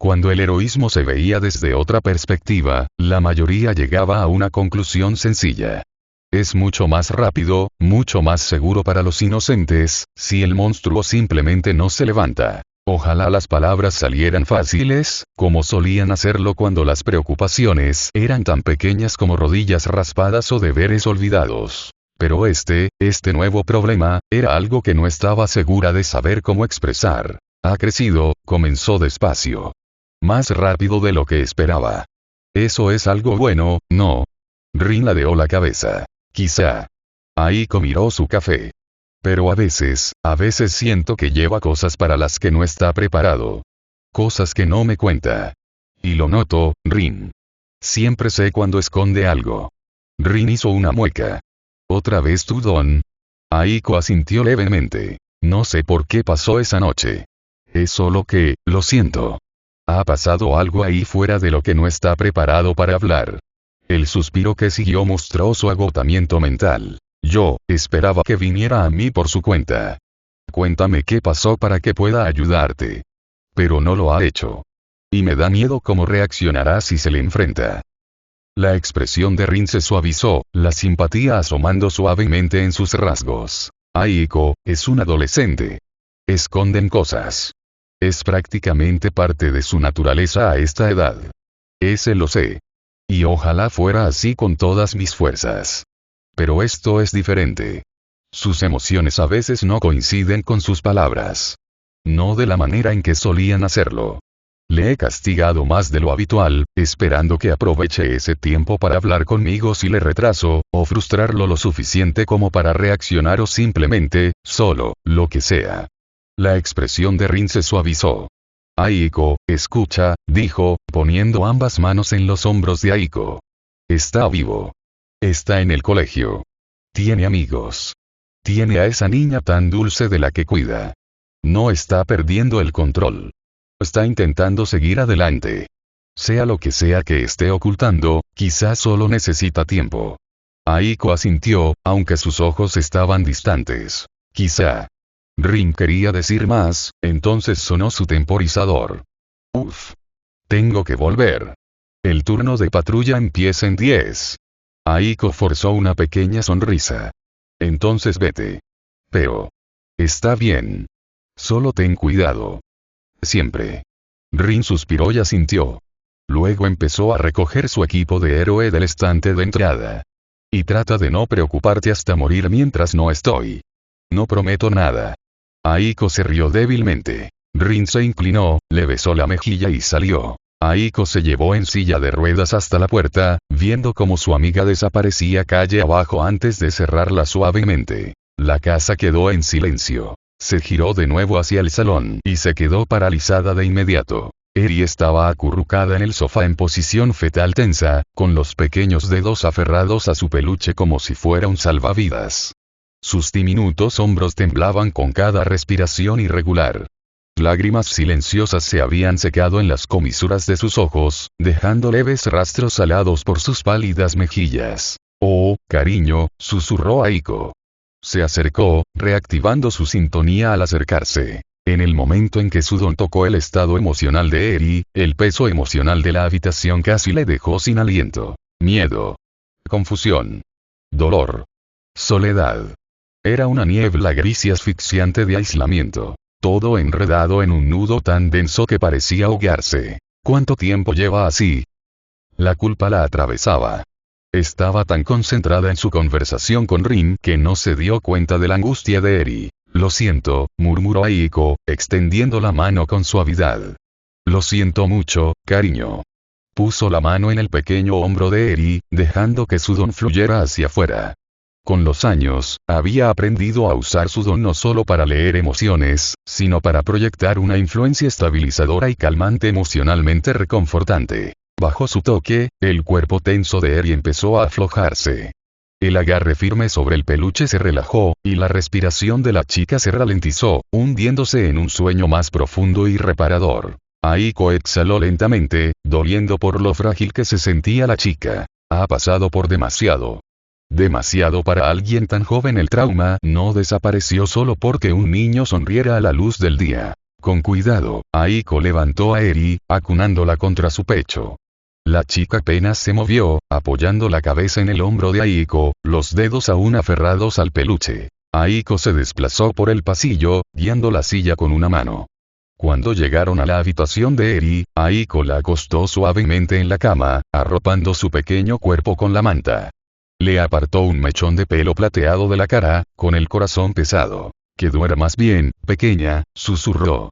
Cuando el heroísmo se veía desde otra perspectiva, la mayoría llegaba a una conclusión sencilla. Es mucho más rápido, mucho más seguro para los inocentes, si el monstruo simplemente no se levanta. Ojalá las palabras salieran fáciles, como solían hacerlo cuando las preocupaciones eran tan pequeñas como rodillas raspadas o deberes olvidados. Pero este nuevo problema, era algo que no estaba segura de saber cómo expresar. Ha crecido, comenzó despacio. Más rápido de lo que esperaba. Eso es algo bueno, ¿no? Rin ladeó la cabeza. Quizá. Aiko miró su café. Pero a veces siento que lleva cosas para las que no está preparado. Cosas que no me cuenta. Y lo noto, Rin. Siempre sé cuando esconde algo. Rin hizo una mueca. ¿Otra vez tu don? Aiko asintió levemente. No sé por qué pasó esa noche. Es solo que, lo siento. Ha pasado algo ahí fuera de lo que no está preparado para hablar. El suspiro que siguió mostró su agotamiento mental. Yo, esperaba que viniera a mí por su cuenta. Cuéntame qué pasó para que pueda ayudarte. Pero no lo ha hecho. Y me da miedo cómo reaccionará si se le enfrenta. La expresión de Rin se suavizó, la simpatía asomando suavemente en sus rasgos. Aiko, es un adolescente. Esconden cosas. Es prácticamente parte de su naturaleza a esta edad. Ese lo sé. Y ojalá fuera así con todas mis fuerzas. Pero esto es diferente. Sus emociones a veces no coinciden con sus palabras. No de la manera en que solían hacerlo. Le he castigado más de lo habitual, esperando que aproveche ese tiempo para hablar conmigo si le retraso, o frustrarlo lo suficiente como para reaccionar o simplemente, solo, lo que sea. La expresión de Rin se suavizó. Aiko, escucha, dijo, poniendo ambas manos en los hombros de Aiko. Está vivo. Está en el colegio. Tiene amigos. Tiene a esa niña tan dulce de la que cuida. No está perdiendo el control. Está intentando seguir adelante. Sea lo que sea que esté ocultando, quizás solo necesita tiempo. Aiko asintió, aunque sus ojos estaban distantes. Quizá. Rin quería decir más, entonces sonó su temporizador. Uf. Tengo que volver. El turno de patrulla empieza en 10. Aiko forzó una pequeña sonrisa. Entonces vete. Pero. Está bien. Solo ten cuidado. Siempre. Rin suspiró y asintió. Luego empezó a recoger su equipo de héroe del estante de entrada. Y trata de no preocuparte hasta morir mientras no estoy. No prometo nada. Aiko se rió débilmente. Rin se inclinó, le besó la mejilla y salió. Aiko se llevó en silla de ruedas hasta la puerta, viendo cómo su amiga desaparecía calle abajo antes de cerrarla suavemente. La casa quedó en silencio. Se giró de nuevo hacia el salón y se quedó paralizada de inmediato. Eri estaba acurrucada en el sofá en posición fetal tensa, con los pequeños dedos aferrados a su peluche como si fuera un salvavidas. Sus diminutos hombros temblaban con cada respiración irregular. Lágrimas silenciosas se habían secado en las comisuras de sus ojos, dejando leves rastros alados por sus pálidas mejillas. «Oh, cariño», susurró Aiko. Se acercó, reactivando su sintonía al acercarse. En el momento en que Sudon tocó el estado emocional de Eri, el peso emocional de la habitación casi le dejó sin aliento. Miedo. Confusión. Dolor. Soledad. Era una niebla gris y asfixiante de aislamiento. Todo enredado en un nudo tan denso que parecía ahogarse. ¿Cuánto tiempo lleva así? La culpa la atravesaba. Estaba tan concentrada en su conversación con Rin que no se dio cuenta de la angustia de Eri. Lo siento, murmuró Aiko, extendiendo la mano con suavidad. Lo siento mucho, cariño. Puso la mano en el pequeño hombro de Eri, dejando que su don fluyera hacia afuera. Con los años, había aprendido a usar su don no solo para leer emociones, sino para proyectar una influencia estabilizadora y calmante emocionalmente reconfortante. Bajo su toque, el cuerpo tenso de Eri empezó a aflojarse. El agarre firme sobre el peluche se relajó, y la respiración de la chica se ralentizó, hundiéndose en un sueño más profundo y reparador. Aiko exhaló lentamente, doliendo por lo frágil que se sentía la chica. Ha pasado por demasiado. Demasiado para alguien tan joven. El trauma no desapareció solo porque un niño sonriera a la luz del día. Con cuidado, Aiko levantó a Eri, acunándola contra su pecho. La chica apenas se movió, apoyando la cabeza en el hombro de Aiko, los dedos aún aferrados al peluche. Aiko se desplazó por el pasillo, guiando la silla con una mano. Cuando llegaron a la habitación de Eri, Aiko la acostó suavemente en la cama, arropando su pequeño cuerpo con la manta. Le apartó un mechón de pelo plateado de la cara, con el corazón pesado. «Que duermas bien, pequeña», susurró.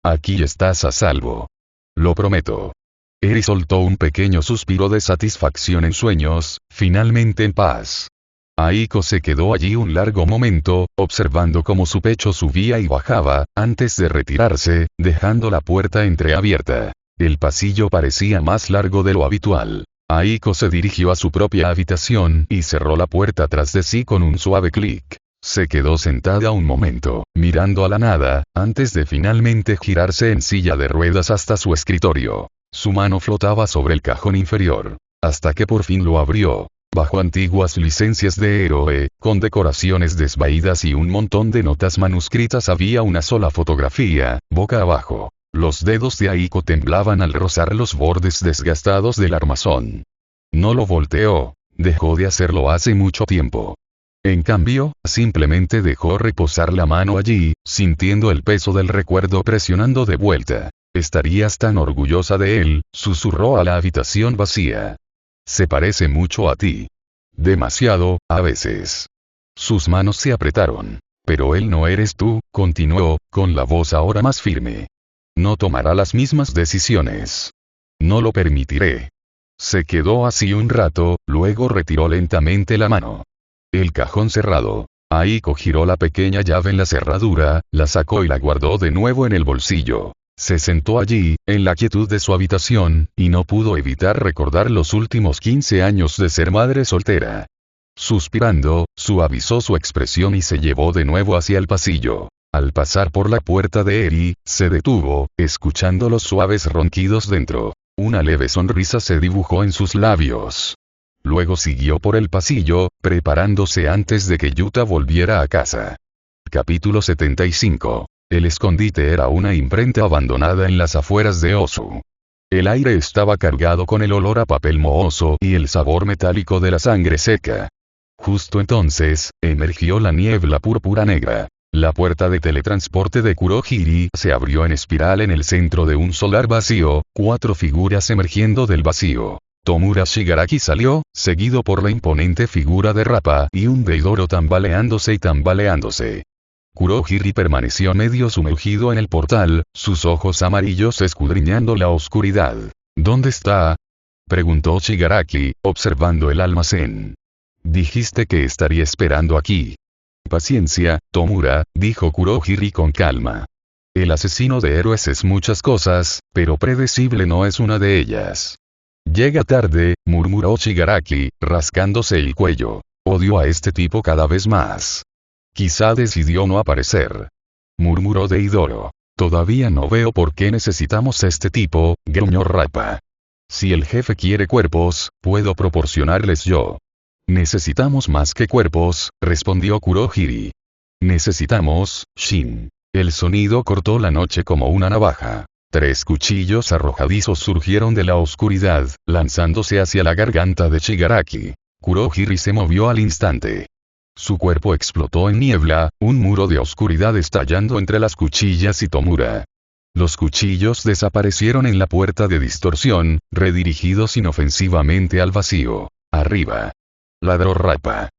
«Aquí estás a salvo. Lo prometo». Eri soltó un pequeño suspiro de satisfacción en sueños, finalmente en paz. Aiko se quedó allí un largo momento, observando cómo su pecho subía y bajaba, antes de retirarse, dejando la puerta entreabierta. El pasillo parecía más largo de lo habitual. Aiko se dirigió a su propia habitación y cerró la puerta tras de sí con un suave clic. Se quedó sentada un momento, mirando a la nada, antes de finalmente girarse en silla de ruedas hasta su escritorio. Su mano flotaba sobre el cajón inferior. Hasta que por fin lo abrió. Bajo antiguas licencias de héroe, con decoraciones desvaídas y un montón de notas manuscritas había una sola fotografía, boca abajo. Los dedos de Aiko temblaban al rozar los bordes desgastados del armazón. No lo volteó. Dejó de hacerlo hace mucho tiempo. En cambio, simplemente dejó reposar la mano allí, sintiendo el peso del recuerdo presionando de vuelta. «Estarías tan orgullosa de él», susurró a la habitación vacía. «Se parece mucho a ti. Demasiado, a veces». Sus manos se apretaron. «Pero él no eres tú», continuó, con la voz ahora más firme. «No tomará las mismas decisiones. No lo permitiré». Se quedó así un rato, luego retiró lentamente la mano. El cajón cerrado. Aiko giró la pequeña llave en la cerradura, la sacó y la guardó de nuevo en el bolsillo. Se sentó allí, en la quietud de su habitación, y no pudo evitar recordar los últimos 15 años de ser madre soltera. Suspirando, suavizó su expresión y se llevó de nuevo hacia el pasillo. Al pasar por la puerta de Eri, se detuvo, escuchando los suaves ronquidos dentro. Una leve sonrisa se dibujó en sus labios. Luego siguió por el pasillo, preparándose antes de que Yuta volviera a casa. Capítulo 75. El escondite era una imprenta abandonada en las afueras de Osu. El aire estaba cargado con el olor a papel mohoso y el sabor metálico de la sangre seca. Justo entonces, emergió la niebla púrpura negra. La puerta de teletransporte de Kurohiri se abrió en espiral en el centro de un solar vacío, 4 figuras emergiendo del vacío. Tomura Shigaraki salió, seguido por la imponente figura de Rappa y un Deidoro tambaleándose y tambaleándose. Kurohiri permaneció medio sumergido en el portal, sus ojos amarillos escudriñando la oscuridad. «¿Dónde está?», preguntó Shigaraki, observando el almacén. «Dijiste que estaría esperando aquí». Paciencia, Tomura, dijo Kurohiri con calma. El asesino de héroes es muchas cosas, pero predecible no es una de ellas. Llega tarde, murmuró Shigaraki, rascándose el cuello. Odio a este tipo cada vez más. Quizá decidió no aparecer. Murmuró Deidoro. Todavía no veo por qué necesitamos este tipo, gruñó Rappa. Si el jefe quiere cuerpos, puedo proporcionarles yo. Necesitamos más que cuerpos, respondió Kurohiri. Necesitamos, Shin. El sonido cortó la noche como una navaja. 3 cuchillos arrojadizos surgieron de la oscuridad, lanzándose hacia la garganta de Shigaraki. Kurohiri se movió al instante. Su cuerpo explotó en niebla, un muro de oscuridad estallando entre las cuchillas y Tomura. Los cuchillos desaparecieron en la puerta de distorsión, redirigidos inofensivamente al vacío. Arriba. Ladró Rappa.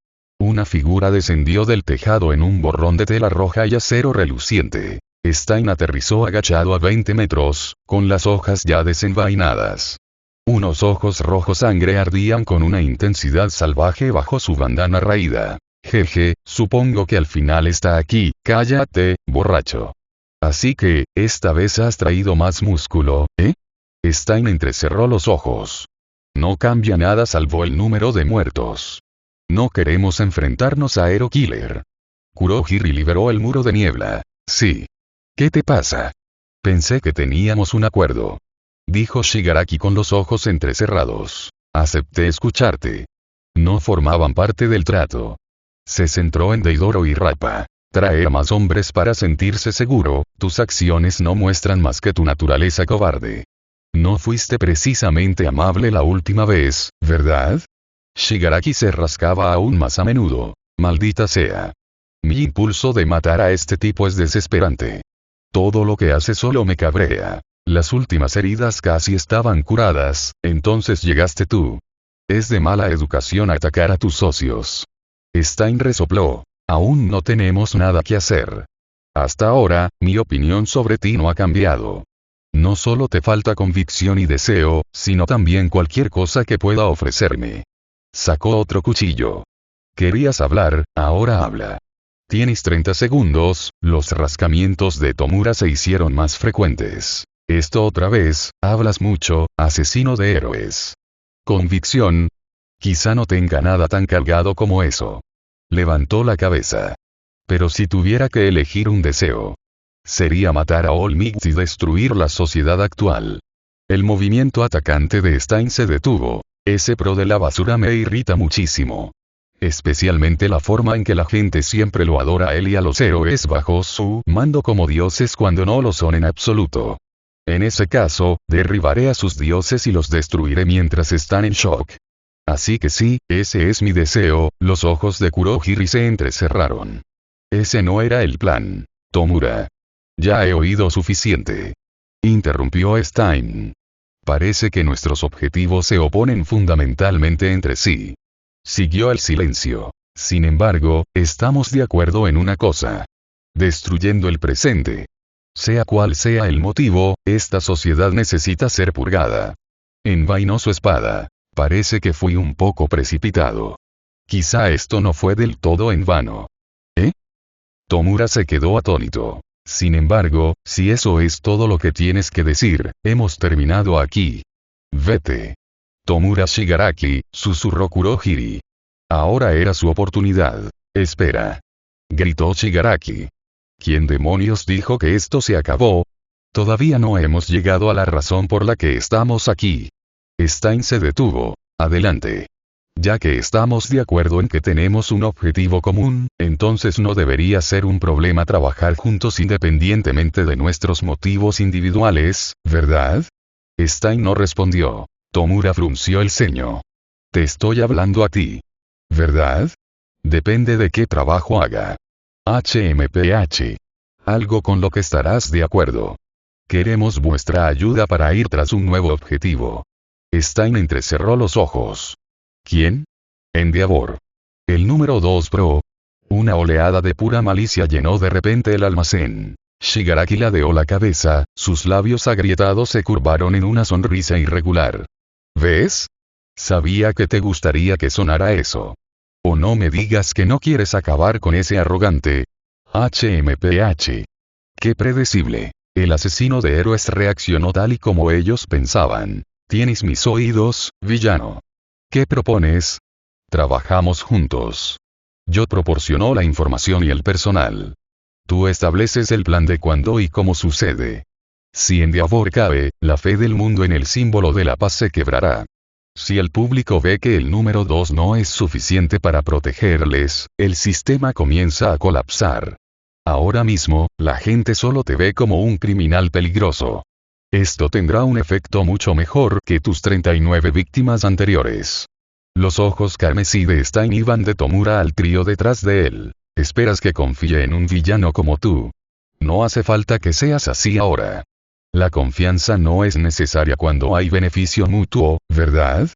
Una figura descendió del tejado en un borrón de tela roja y acero reluciente. Stein aterrizó agachado a 20 metros, con las hojas ya desenvainadas. Unos ojos rojos sangre ardían con una intensidad salvaje bajo su bandana raída. Jeje, supongo que al final está aquí, cállate, borracho. Así que, esta vez has traído más músculo, ¿eh? Stein entrecerró los ojos. No cambia nada salvo el número de muertos. No queremos enfrentarnos a Hero Killer. Kurohiri liberó el muro de niebla. Sí. ¿Qué te pasa? Pensé que teníamos un acuerdo. Dijo Shigaraki con los ojos entrecerrados. Acepté escucharte. No formaban parte del trato. Se centró en Deidoro y Rappa. Trae a más hombres para sentirse seguro, tus acciones no muestran más que tu naturaleza cobarde. No fuiste precisamente amable la última vez, ¿verdad? Shigaraki se rascaba aún más a menudo. Maldita sea. Mi impulso de matar a este tipo es desesperante. Todo lo que hace solo me cabrea. Las últimas heridas casi estaban curadas, entonces llegaste tú. Es de mala educación atacar a tus socios. Stein resopló. Aún no tenemos nada que hacer. Hasta ahora, mi opinión sobre ti no ha cambiado. No solo te falta convicción y deseo, sino también cualquier cosa que pueda ofrecerme. Sacó otro cuchillo. Querías hablar, ahora habla. Tienes 30 segundos, los rascamientos de Tomura se hicieron más frecuentes. Esto otra vez, hablas mucho, asesino de héroes. Convicción. Quizá no tenga nada tan cargado como eso. Levantó la cabeza. Pero si tuviera que elegir un deseo. Sería matar a All Might y destruir la sociedad actual. El movimiento atacante de Stein se detuvo. Ese pro de la basura me irrita muchísimo. Especialmente la forma en que la gente siempre lo adora a él y a los héroes bajo su mando como dioses cuando no lo son en absoluto. En ese caso, derribaré a sus dioses y los destruiré mientras están en shock. Así que sí, ese es mi deseo. Los ojos de Kurohiri se entrecerraron. Ese no era el plan, Tomura. Ya he oído suficiente. Interrumpió Stein. Parece que nuestros objetivos se oponen fundamentalmente entre sí. Siguió el silencio. Sin embargo, estamos de acuerdo en una cosa. Destruyendo el presente. Sea cual sea el motivo, esta sociedad necesita ser purgada. Envainó su espada. Parece que fui un poco precipitado. Quizá esto no fue del todo en vano. ¿Eh? Tomura se quedó atónito. Sin embargo, si eso es todo lo que tienes que decir, hemos terminado aquí. Vete. Tomura Shigaraki, susurró Kurohiri. Ahora era su oportunidad. Espera. Gritó Shigaraki. ¿Quién demonios dijo que esto se acabó? Todavía no hemos llegado a la razón por la que estamos aquí. Stein se detuvo. Adelante. Ya que estamos de acuerdo en que tenemos un objetivo común, entonces no debería ser un problema trabajar juntos independientemente de nuestros motivos individuales, ¿verdad? Stein no respondió. Tomura frunció el ceño. Te estoy hablando a ti. ¿Verdad? Depende de qué trabajo haga. HMPH. Algo con lo que estarás de acuerdo. Queremos vuestra ayuda para ir tras un nuevo objetivo. Stein entrecerró los ojos. ¿Quién? Endeavor. El número 2 Pro. Una oleada de pura malicia llenó de repente el almacén. Shigaraki ladeó la cabeza, sus labios agrietados se curvaron en una sonrisa irregular. ¿Ves? Sabía que te gustaría que sonara eso. ¿O no me digas que no quieres acabar con ese arrogante. HMPH. Qué predecible. El asesino de héroes reaccionó tal y como ellos pensaban. Tienes mis oídos, villano. ¿Qué propones? Trabajamos juntos. Yo proporciono la información y el personal. Tú estableces el plan de cuándo y cómo sucede. Si en Diabor cabe, la fe del mundo en el símbolo de la paz se quebrará. Si el público ve que el número 2 no es suficiente para protegerles, el sistema comienza a colapsar. Ahora mismo, la gente solo te ve como un criminal peligroso. Esto tendrá un efecto mucho mejor que tus 39 víctimas anteriores. Los ojos carmesí de Stein iban de Tomura al trío detrás de él. Esperas que confíe en un villano como tú. No hace falta que seas así ahora. La confianza no es necesaria cuando hay beneficio mutuo, ¿verdad?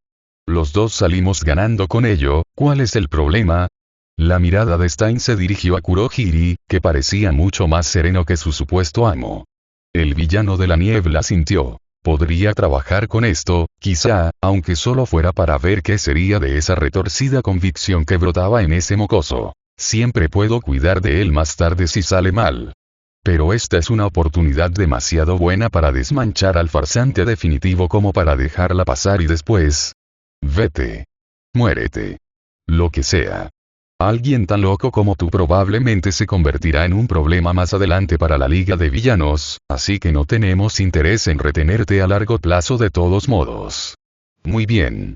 Los dos salimos ganando con ello, ¿cuál es el problema? La mirada de Stein se dirigió a Kurohiri, que parecía mucho más sereno que su supuesto amo. El villano de la niebla sintió. Podría trabajar con esto, quizá, aunque solo fuera para ver qué sería de esa retorcida convicción que brotaba en ese mocoso. Siempre puedo cuidar de él más tarde si sale mal. Pero esta es una oportunidad demasiado buena para desmanchar al farsante definitivo como para dejarla pasar y después... Vete. Muérete. Lo que sea. Alguien tan loco como tú probablemente se convertirá en un problema más adelante para la Liga de Villanos, así que no tenemos interés en retenerte a largo plazo de todos modos. Muy bien.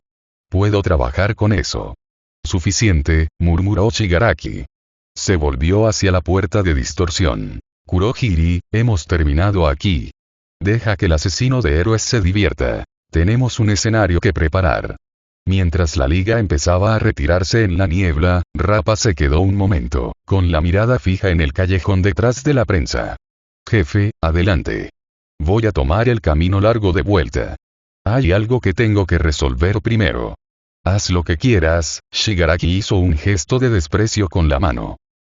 Puedo trabajar con eso. Suficiente, murmuró Shigaraki. Se volvió hacia la puerta de distorsión. Kurohiri, hemos terminado aquí. Deja que el asesino de héroes se divierta. Tenemos un escenario que preparar. Mientras la liga empezaba a retirarse en la niebla, Rappa se quedó un momento, con la mirada fija en el callejón detrás de la prensa. Jefe, adelante. Voy a tomar el camino largo de vuelta. Hay algo que tengo que resolver primero. Haz lo que quieras, Shigaraki hizo un gesto de desprecio con la mano.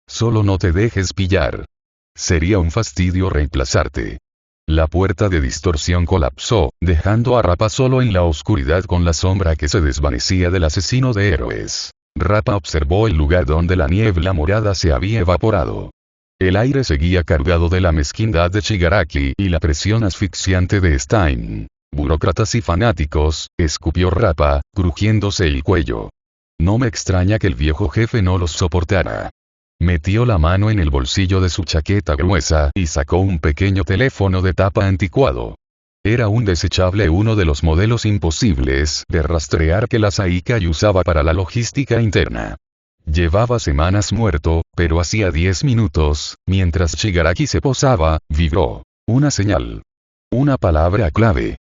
Solo no te dejes pillar. Sería un fastidio reemplazarte. La puerta de distorsión colapsó, dejando a Rappa solo en la oscuridad con la sombra que se desvanecía del asesino de héroes. Rappa observó el lugar donde la niebla morada se había evaporado. El aire seguía cargado de la mezquindad de Shigaraki y la presión asfixiante de Stein. Burócratas y fanáticos, escupió Rappa, crujiéndose el cuello. No me extraña que el viejo jefe no los soportara. Metió la mano en el bolsillo de su chaqueta gruesa y sacó un pequeño teléfono de tapa anticuado. Era un desechable, uno de los modelos imposibles de rastrear que la Saikai usaba para la logística interna. Llevaba semanas muerto, pero hacía 10 minutos, mientras Shigaraki se posaba, vibró. Una señal. Una palabra clave.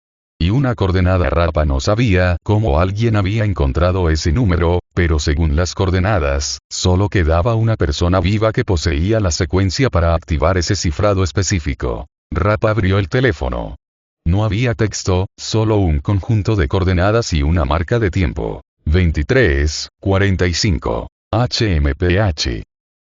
Y una coordenada. Rappa no sabía cómo alguien había encontrado ese número, pero según las coordenadas, solo quedaba una persona viva que poseía la secuencia para activar ese cifrado específico. Rappa abrió el teléfono. No había texto, solo un conjunto de coordenadas y una marca de tiempo. 23:45. HMPH.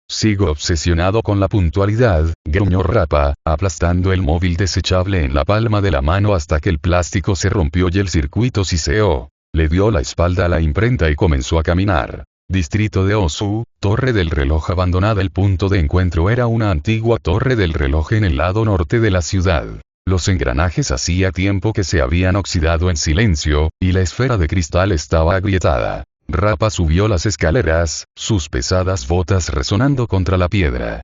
Sigo obsesionado con la puntualidad, gruñó Rappa, aplastando el móvil desechable en la palma de la mano hasta que el plástico se rompió y el circuito siseó. Le dio la espalda a la imprenta y comenzó a caminar. Distrito de Osu, torre del reloj abandonada. El punto de encuentro era una antigua torre del reloj en el lado norte de la ciudad. Los engranajes hacía tiempo que se habían oxidado en silencio, y la esfera de cristal estaba agrietada. Rappa subió las escaleras, sus pesadas botas resonando contra la piedra.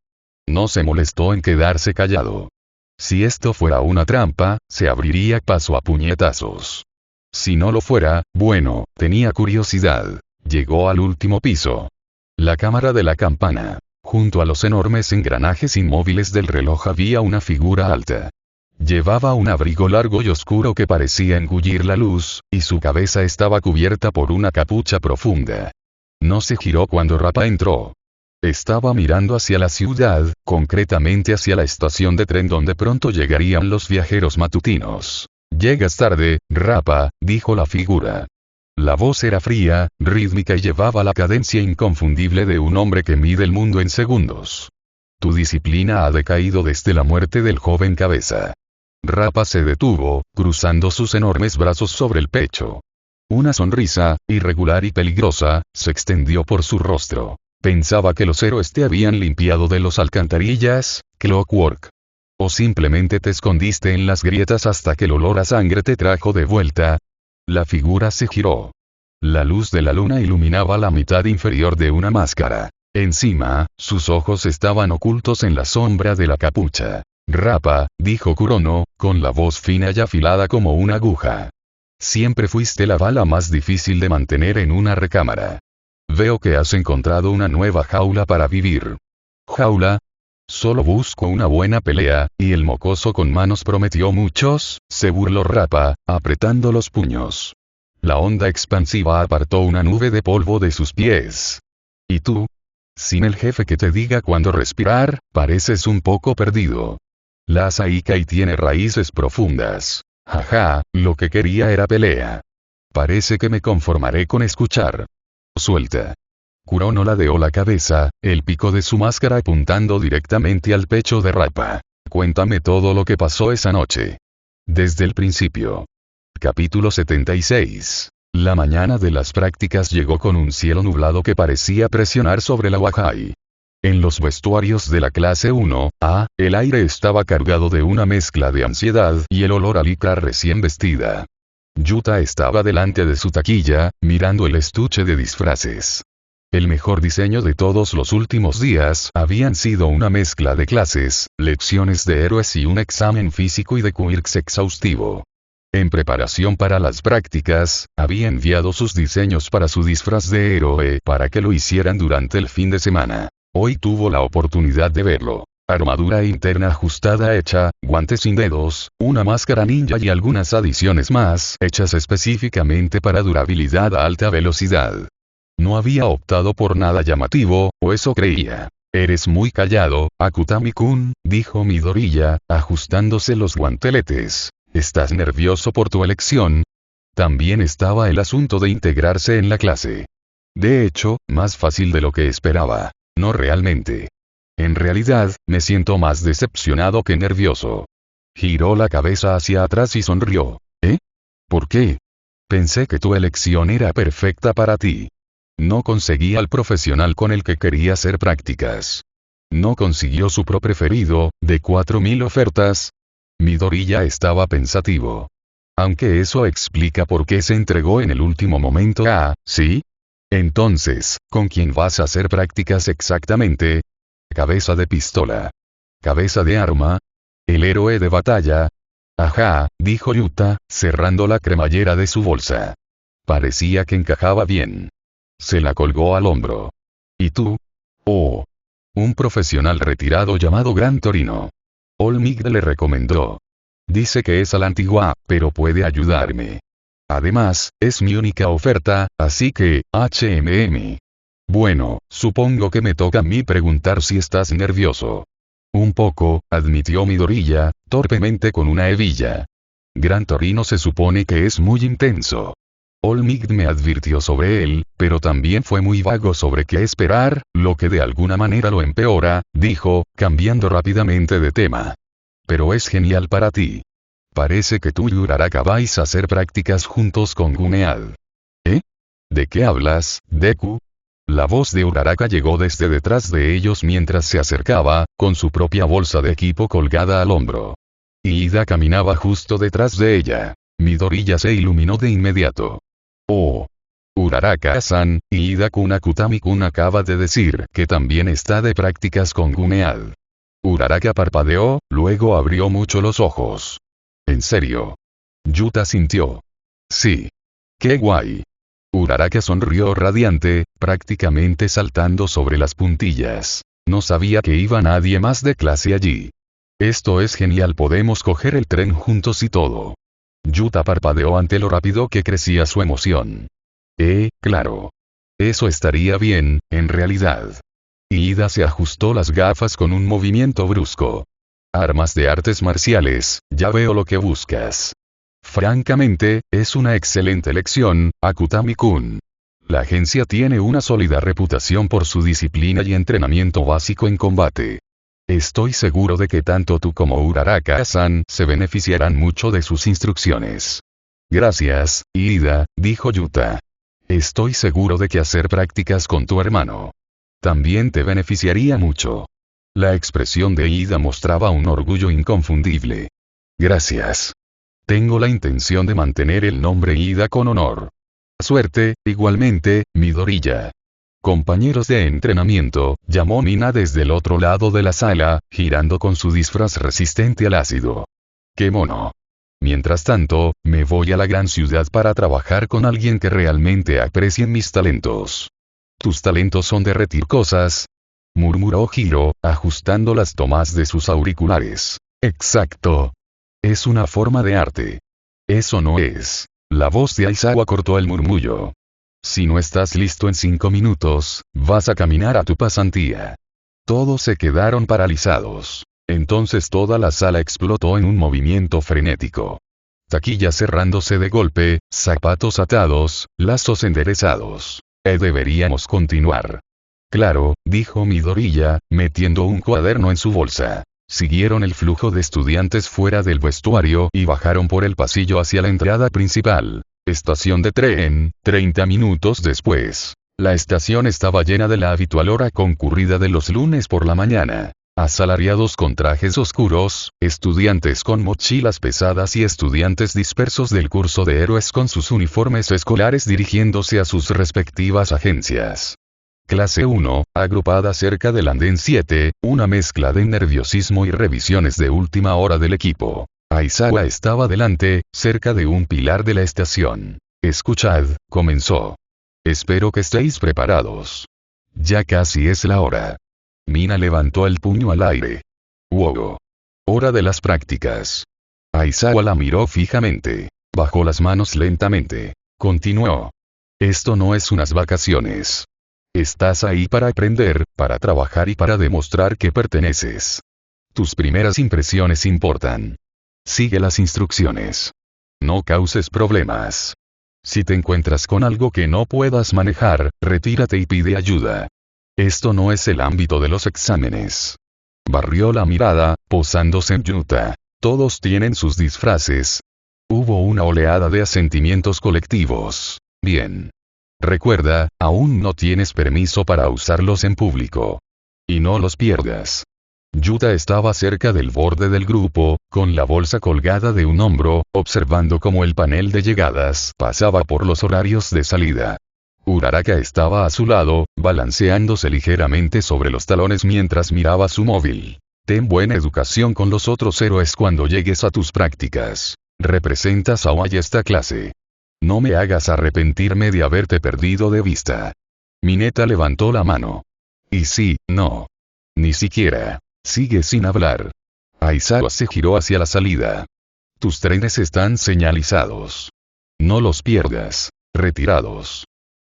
No se molestó en quedarse callado. Si esto fuera una trampa, se abriría paso a puñetazos. Si no lo fuera, bueno, tenía curiosidad. Llegó al último piso. La cámara de la campana. Junto a los enormes engranajes inmóviles del reloj había una figura alta. Llevaba un abrigo largo y oscuro que parecía engullir la luz, y su cabeza estaba cubierta por una capucha profunda. No se giró cuando Rappa entró. Estaba mirando hacia la ciudad, concretamente hacia la estación de tren donde pronto llegarían los viajeros matutinos. Llegas tarde, Rappa, dijo la figura. La voz era fría, rítmica y llevaba la cadencia inconfundible de un hombre que mide el mundo en segundos. Tu disciplina ha decaído desde la muerte del joven cabeza. Rappa se detuvo, cruzando sus enormes brazos sobre el pecho. Una sonrisa, irregular y peligrosa, se extendió por su rostro. Pensaba que los héroes te habían limpiado de los alcantarillas, Clockwork. O simplemente te escondiste en las grietas hasta que el olor a sangre te trajo de vuelta. La figura se giró. La luz de la luna iluminaba la mitad inferior de una máscara. Encima, sus ojos estaban ocultos en la sombra de la capucha. Rappa, dijo Kurono, con la voz fina y afilada como una aguja. Siempre fuiste la bala más difícil de mantener en una recámara. Veo que has encontrado una nueva jaula para vivir. ¿Jaula? Solo busco una buena pelea, y el mocoso con manos prometió muchos, se burló Rappa, apretando los puños. La onda expansiva apartó una nube de polvo de sus pies. ¿Y tú? Sin el jefe que te diga cuándo respirar, pareces un poco perdido. La Asaikai tiene raíces profundas. Jaja, lo que quería era pelea. Parece que me conformaré con escuchar. Suelta. Kurono ladeó la cabeza, el pico de su máscara apuntando directamente al pecho de Rappa. Cuéntame todo lo que pasó esa noche. Desde el principio. Capítulo 76. La mañana de las prácticas llegó con un cielo nublado que parecía presionar sobre la Wahai. En los vestuarios de la clase 1A, el aire estaba cargado de una mezcla de ansiedad y el olor a licra recién vestida. Yuta estaba delante de su taquilla, mirando el estuche de disfraces. El mejor diseño de todos los últimos días habían sido una mezcla de clases, lecciones de héroes y un examen físico y de quirks exhaustivo. En preparación para las prácticas, había enviado sus diseños para su disfraz de héroe para que lo hicieran durante el fin de semana. Hoy tuvo la oportunidad de verlo. Armadura interna ajustada hecha, guantes sin dedos, una máscara ninja y algunas adiciones más hechas específicamente para durabilidad a alta velocidad. No había optado por nada llamativo, o eso creía. Eres muy callado, Akutami-kun, dijo Midoriya, ajustándose los guanteletes. ¿Estás nervioso por tu elección? También estaba el asunto de integrarse en la clase. De hecho, más fácil de lo que esperaba. No realmente. En realidad, me siento más decepcionado que nervioso. Giró la cabeza hacia atrás y sonrió. ¿Eh? ¿Por qué? Pensé que tu elección era perfecta para ti. No conseguí al profesional con el que quería hacer prácticas. No consiguió su pro preferido, de 4000 ofertas. Midoriya estaba pensativo. Aunque eso explica por qué se entregó en el último momento. Ah, ¿sí? Entonces, ¿con quién vas a hacer prácticas exactamente? Cabeza de pistola. Cabeza de arma. El héroe de batalla. Ajá, dijo Yuta, cerrando la cremallera de su bolsa. Parecía que encajaba bien. Se la colgó al hombro. ¿Y tú? Oh. Un profesional retirado llamado Gran Torino. Olmig le recomendó. Dice que es a la antigua, pero puede ayudarme. Además, es mi única oferta, así que, Bueno, supongo que me toca a mí preguntar si estás nervioso. Un poco, admitió Midoriya, torpemente con una hebilla. Gran Torino se supone que es muy intenso. Olmig me advirtió sobre él, pero también fue muy vago sobre qué esperar, lo que de alguna manera lo empeora, dijo, cambiando rápidamente de tema. Pero es genial para ti. Parece que tú y Uraraka vais a hacer prácticas juntos con Gunead. ¿Eh? ¿De qué hablas, Deku? La voz de Uraraka llegó desde detrás de ellos mientras se acercaba, con su propia bolsa de equipo colgada al hombro. Ida caminaba justo detrás de ella. Midoriya se iluminó de inmediato. Oh. Uraraka-san, Ida-kun Akutami-kun acaba de decir que también está de prácticas con Gunead. Uraraka parpadeó, luego abrió mucho los ojos. ¿En serio? Yuta sintió. Sí. ¡Qué guay! Uraraka sonrió radiante, prácticamente saltando sobre las puntillas. No sabía que iba nadie más de clase allí. Esto es genial, podemos coger el tren juntos y todo. Yuta parpadeó ante lo rápido que crecía su emoción. Claro. Eso estaría bien, en realidad. Ida se ajustó las gafas con un movimiento brusco. Armas de artes marciales, ya veo lo que buscas. Francamente, es una excelente elección, Akutami-kun. La agencia tiene una sólida reputación por su disciplina y entrenamiento básico en combate. Estoy seguro de que tanto tú como Uraraka-san se beneficiarán mucho de sus instrucciones. Gracias, Ida, dijo Yuta. Estoy seguro de que hacer prácticas con tu hermano también te beneficiaría mucho. La expresión de Ida mostraba un orgullo inconfundible. Gracias. Tengo la intención de mantener el nombre Ida con honor. Suerte, igualmente, Midoriya. Compañeros de entrenamiento, llamó Mina desde el otro lado de la sala, girando con su disfraz resistente al ácido. ¡Qué mono! Mientras tanto, me voy a la gran ciudad para trabajar con alguien que realmente aprecie mis talentos. ¿Tus talentos son derretir cosas?, murmuró Hiro, ajustando las tomas de sus auriculares. Exacto. Es una forma de arte. Eso no es. La voz de Aizawa cortó el murmullo. Si no estás listo en 5 minutos, vas a caminar a tu pasantía. Todos se quedaron paralizados. Entonces toda la sala explotó en un movimiento frenético. Taquillas cerrándose de golpe, zapatos atados, lazos enderezados. Deberíamos continuar. Claro, dijo Midoriya, metiendo un cuaderno en su bolsa. Siguieron el flujo de estudiantes fuera del vestuario y bajaron por el pasillo hacia la entrada principal. Estación de tren, 30 minutos después. La estación estaba llena de la habitual hora concurrida de los lunes por la mañana. Asalariados con trajes oscuros, estudiantes con mochilas pesadas y estudiantes dispersos del curso de héroes con sus uniformes escolares dirigiéndose a sus respectivas agencias. Clase 1, agrupada cerca del andén 7, una mezcla de nerviosismo y revisiones de última hora del equipo. Aizawa estaba delante, cerca de un pilar de la estación. Escuchad, comenzó. Espero que estéis preparados. Ya casi es la hora. Mina levantó el puño al aire. Wow. Hora de las prácticas. Aizawa la miró fijamente. Bajó las manos lentamente. Continuó. Esto no es unas vacaciones. Estás ahí para aprender, para trabajar y para demostrar que perteneces. Tus primeras impresiones importan. Sigue las instrucciones. No causes problemas. Si te encuentras con algo que no puedas manejar, retírate y pide ayuda. Esto no es el ámbito de los exámenes. Barrió la mirada, posándose en Yuta. Todos tienen sus disfraces. Hubo una oleada de asentimientos colectivos. Bien. Recuerda, aún no tienes permiso para usarlos en público. Y no los pierdas. Yuta estaba cerca del borde del grupo, con la bolsa colgada de un hombro, observando cómo el panel de llegadas pasaba por los horarios de salida. Uraraka estaba a su lado, balanceándose ligeramente sobre los talones mientras miraba su móvil. Ten buena educación con los otros héroes cuando llegues a tus prácticas. Representas a hoy esta clase. No me hagas arrepentirme de haberte perdido de vista. Mineta levantó la mano. Y sí, no. Ni siquiera. Sigue sin hablar. Aizawa se giró hacia la salida. Tus trenes están señalizados. No los pierdas. Retirados.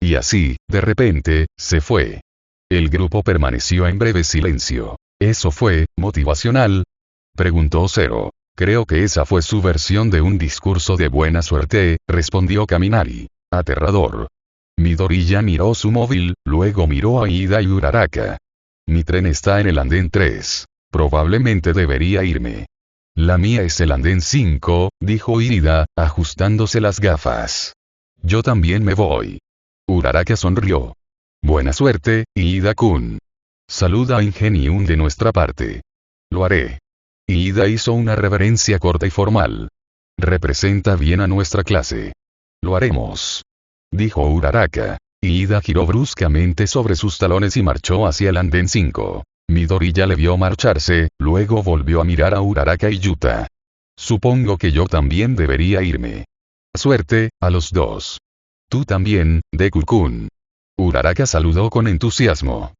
Y así, de repente, se fue. El grupo permaneció en breve silencio. ¿Eso fue motivacional?, preguntó Zero. Creo que esa fue su versión de un discurso de buena suerte, respondió Kaminari. Aterrador. Midoriya miró su móvil, luego miró a Ida y Uraraka. Mi tren está en el andén 3. Probablemente debería irme. La mía es el andén 5, dijo Ida, ajustándose las gafas. Yo también me voy. Uraraka sonrió. Buena suerte, Ida-kun. Saluda a Ingenium de nuestra parte. Lo haré. Ida hizo una reverencia corta y formal. Representa bien a nuestra clase. Lo haremos. Dijo Uraraka. Ida giró bruscamente sobre sus talones y marchó hacia el andén 5. Midoriya le vio marcharse, luego volvió a mirar a Uraraka y Yuta. Supongo que yo también debería irme. Suerte, a los dos. Tú también, Deku-kun. Uraraka saludó con entusiasmo.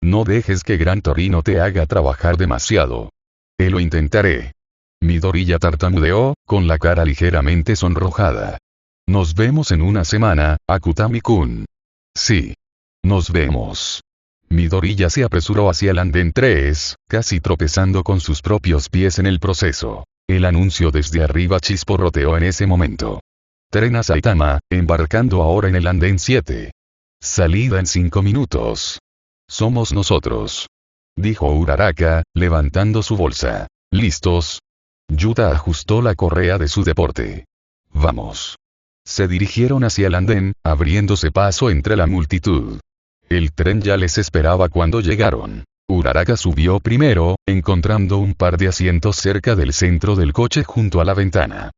No dejes que Gran Torino te haga trabajar demasiado. Lo intentaré. Midoriya tartamudeó, con la cara ligeramente sonrojada. Nos vemos en una semana, Akutami-kun. Sí. Nos vemos. Midoriya se apresuró hacia el andén 3, casi tropezando con sus propios pies en el proceso. El anuncio desde arriba chisporroteó en ese momento. Tren a Saitama, embarcando ahora en el andén 7. Salida en 5 minutos. Somos nosotros. Dijo Uraraka, levantando su bolsa. ¿Listos? Yuta ajustó la correa de su deporte. Vamos. Se dirigieron hacia el andén, abriéndose paso entre la multitud. El tren ya les esperaba cuando llegaron. Uraraka subió primero, encontrando un par de asientos cerca del centro del coche junto a la ventana.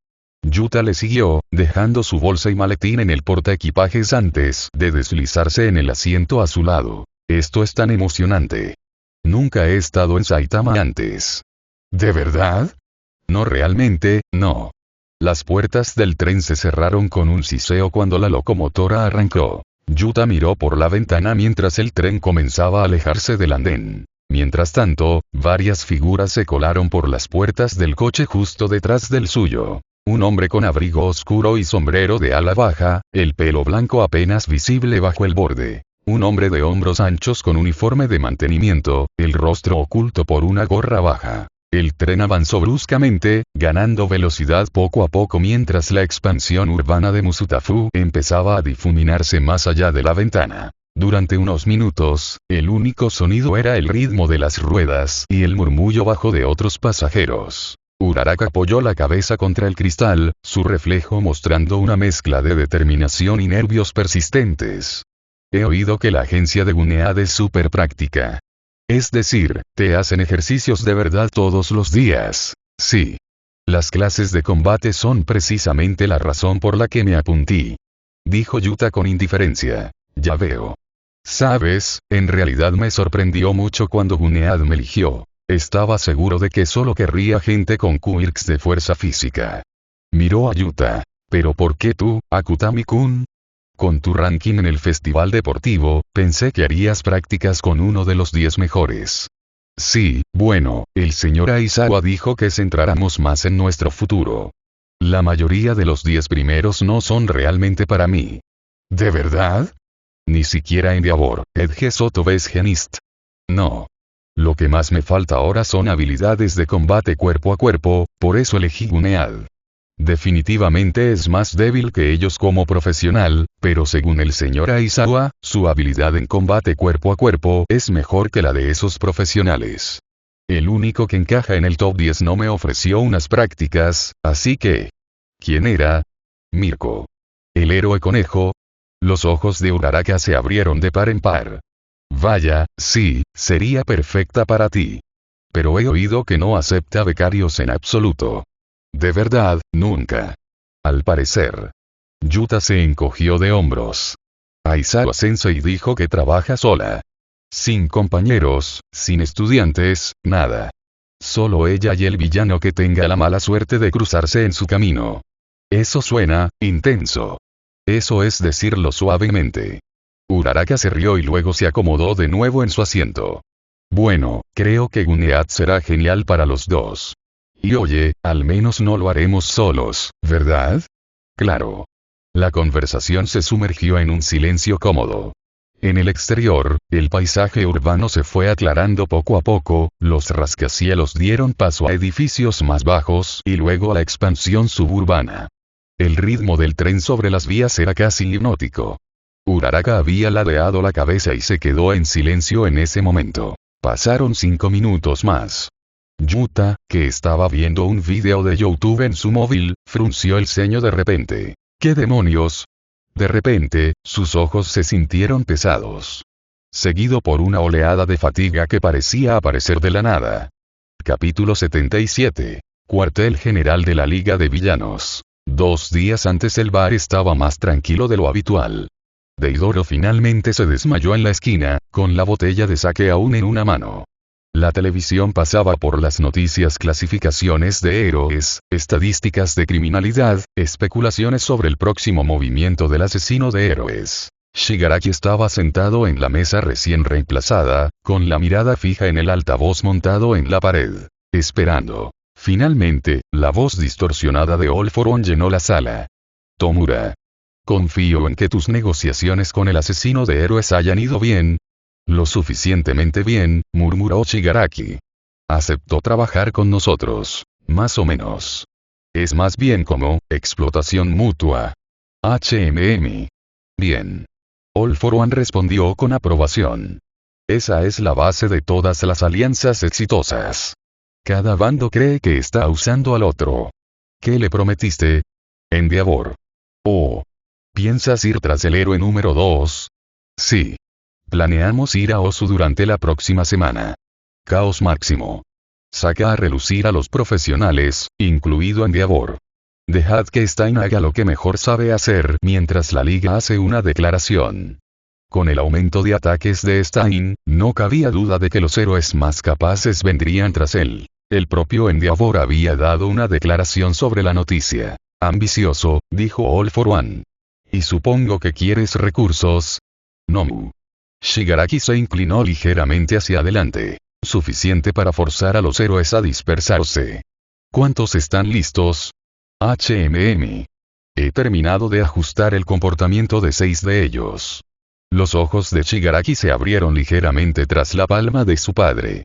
Yuta le siguió, dejando su bolsa y maletín en el portaequipajes antes de deslizarse en el asiento a su lado. Esto es tan emocionante. Nunca he estado en Saitama antes. ¿De verdad? No realmente, no. Las puertas del tren se cerraron con un siseo cuando la locomotora arrancó. Yuta miró por la ventana mientras el tren comenzaba a alejarse del andén. Mientras tanto, varias figuras se colaron por las puertas del coche justo detrás del suyo. Un hombre con abrigo oscuro y sombrero de ala baja, el pelo blanco apenas visible bajo el borde. Un hombre de hombros anchos con uniforme de mantenimiento, el rostro oculto por una gorra baja. El tren avanzó bruscamente, ganando velocidad poco a poco mientras la expansión urbana de Musutafu empezaba a difuminarse más allá de la ventana. Durante unos minutos, el único sonido era el ritmo de las ruedas y el murmullo bajo de otros pasajeros. Uraraka apoyó la cabeza contra el cristal, su reflejo mostrando una mezcla de determinación y nervios persistentes. He oído que la agencia de Gunead es súper práctica. Es decir, te hacen ejercicios de verdad todos los días. Sí. Las clases de combate son precisamente la razón por la que me apunté. Dijo Yuta con indiferencia. Ya veo. Sabes, en realidad me sorprendió mucho cuando Gunead me eligió. Estaba seguro de que solo querría gente con quirks de fuerza física. Miró a Yuta. ¿Pero por qué tú, Akutami-kun? Con tu ranking en el festival deportivo, pensé que harías prácticas con uno de los 10 mejores. Sí, bueno, el señor Aizawa dijo que centráramos más en nuestro futuro. La mayoría de los 10 primeros no son realmente para mí. ¿De verdad? Ni siquiera en Diabor, Edge Soto ves Genist. No. Lo que más me falta ahora son habilidades de combate cuerpo a cuerpo, por eso elegí Gunead. Definitivamente es más débil que ellos como profesional, pero según el señor Aizawa, su habilidad en combate cuerpo a cuerpo es mejor que la de esos profesionales. El único que encaja en el top 10 no me ofreció unas prácticas, así que... ¿Quién era? Mirko. ¿El héroe conejo? Los ojos de Uraraka se abrieron de par en par. Vaya, sí, sería perfecta para ti. Pero he oído que no acepta becarios en absoluto. De verdad, nunca. Al parecer. Yuta se encogió de hombros. Aizawa Sensei dijo que trabaja sola. Sin compañeros, sin estudiantes, nada. Solo ella y el villano que tenga la mala suerte de cruzarse en su camino. Eso suena intenso. Eso es decirlo suavemente. Uraraka se rió y luego se acomodó de nuevo en su asiento. Bueno, creo que Gunead será genial para los dos. Y oye, al menos no lo haremos solos, ¿verdad? Claro. La conversación se sumergió en un silencio cómodo. En el exterior, el paisaje urbano se fue aclarando poco a poco, los rascacielos dieron paso a edificios más bajos y luego a la expansión suburbana. El ritmo del tren sobre las vías era casi hipnótico. Uraraka había ladeado la cabeza y se quedó en silencio en ese momento. Pasaron 5 minutos más. Yuta, que estaba viendo un video de YouTube en su móvil, frunció el ceño de repente. ¿Qué demonios? De repente, sus ojos se sintieron pesados. Seguido por una oleada de fatiga que parecía aparecer de la nada. Capítulo 77. Cuartel General de la Liga de Villanos. 2 días antes el bar estaba más tranquilo de lo habitual. Deidoro finalmente se desmayó en la esquina, con la botella de sake aún en una mano. La televisión pasaba por las noticias, clasificaciones de héroes, estadísticas de criminalidad, especulaciones sobre el próximo movimiento del asesino de héroes. Shigaraki estaba sentado en la mesa recién reemplazada, con la mirada fija en el altavoz montado en la pared, esperando. Finalmente, la voz distorsionada de All for One llenó la sala. Tomura. Confío en que tus negociaciones con el asesino de héroes hayan ido bien. Lo suficientemente bien, murmuró Shigaraki. Aceptó trabajar con nosotros, más o menos. Es más bien como, explotación mutua. Bien. All for One respondió con aprobación. Esa es la base de todas las alianzas exitosas. Cada bando cree que está usando al otro. ¿Qué le prometiste? Endeavor. Oh. ¿Piensas ir tras el héroe número 2? Sí. Planeamos ir a Osu durante la próxima semana. Caos máximo. Saca a relucir a los profesionales, incluido Endeavor. Dejad que Stein haga lo que mejor sabe hacer mientras la liga hace una declaración. Con el aumento de ataques de Stein, no cabía duda de que los héroes más capaces vendrían tras él. El propio Endeavor había dado una declaración sobre la noticia. Ambicioso, dijo All for One. ¿Y supongo que quieres recursos? Nomu. Shigaraki se inclinó ligeramente hacia adelante. Suficiente para forzar a los héroes a dispersarse. ¿Cuántos están listos? He terminado de ajustar el comportamiento de 6 de ellos. Los ojos de Shigaraki se abrieron ligeramente tras la palma de su padre.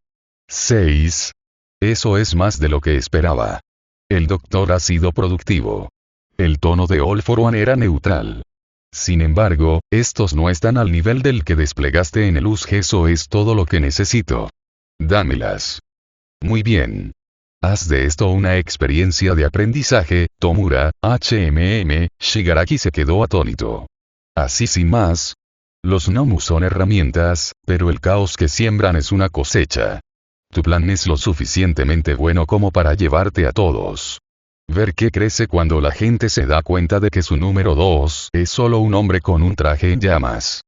6. Eso es más de lo que esperaba. El doctor ha sido productivo. El tono de All for One era neutral. Sin embargo, estos no están al nivel del que desplegaste en el USG. Eso es todo lo que necesito. Dámelas. Muy bien. Haz de esto una experiencia de aprendizaje, Tomura. Shigaraki se quedó atónito. Así sin más. Los Nomu son herramientas, pero el caos que siembran es una cosecha. Tu plan es lo suficientemente bueno como para llevarte a todos. Ver qué crece cuando la gente se da cuenta de que su número 2 es solo un hombre con un traje en llamas.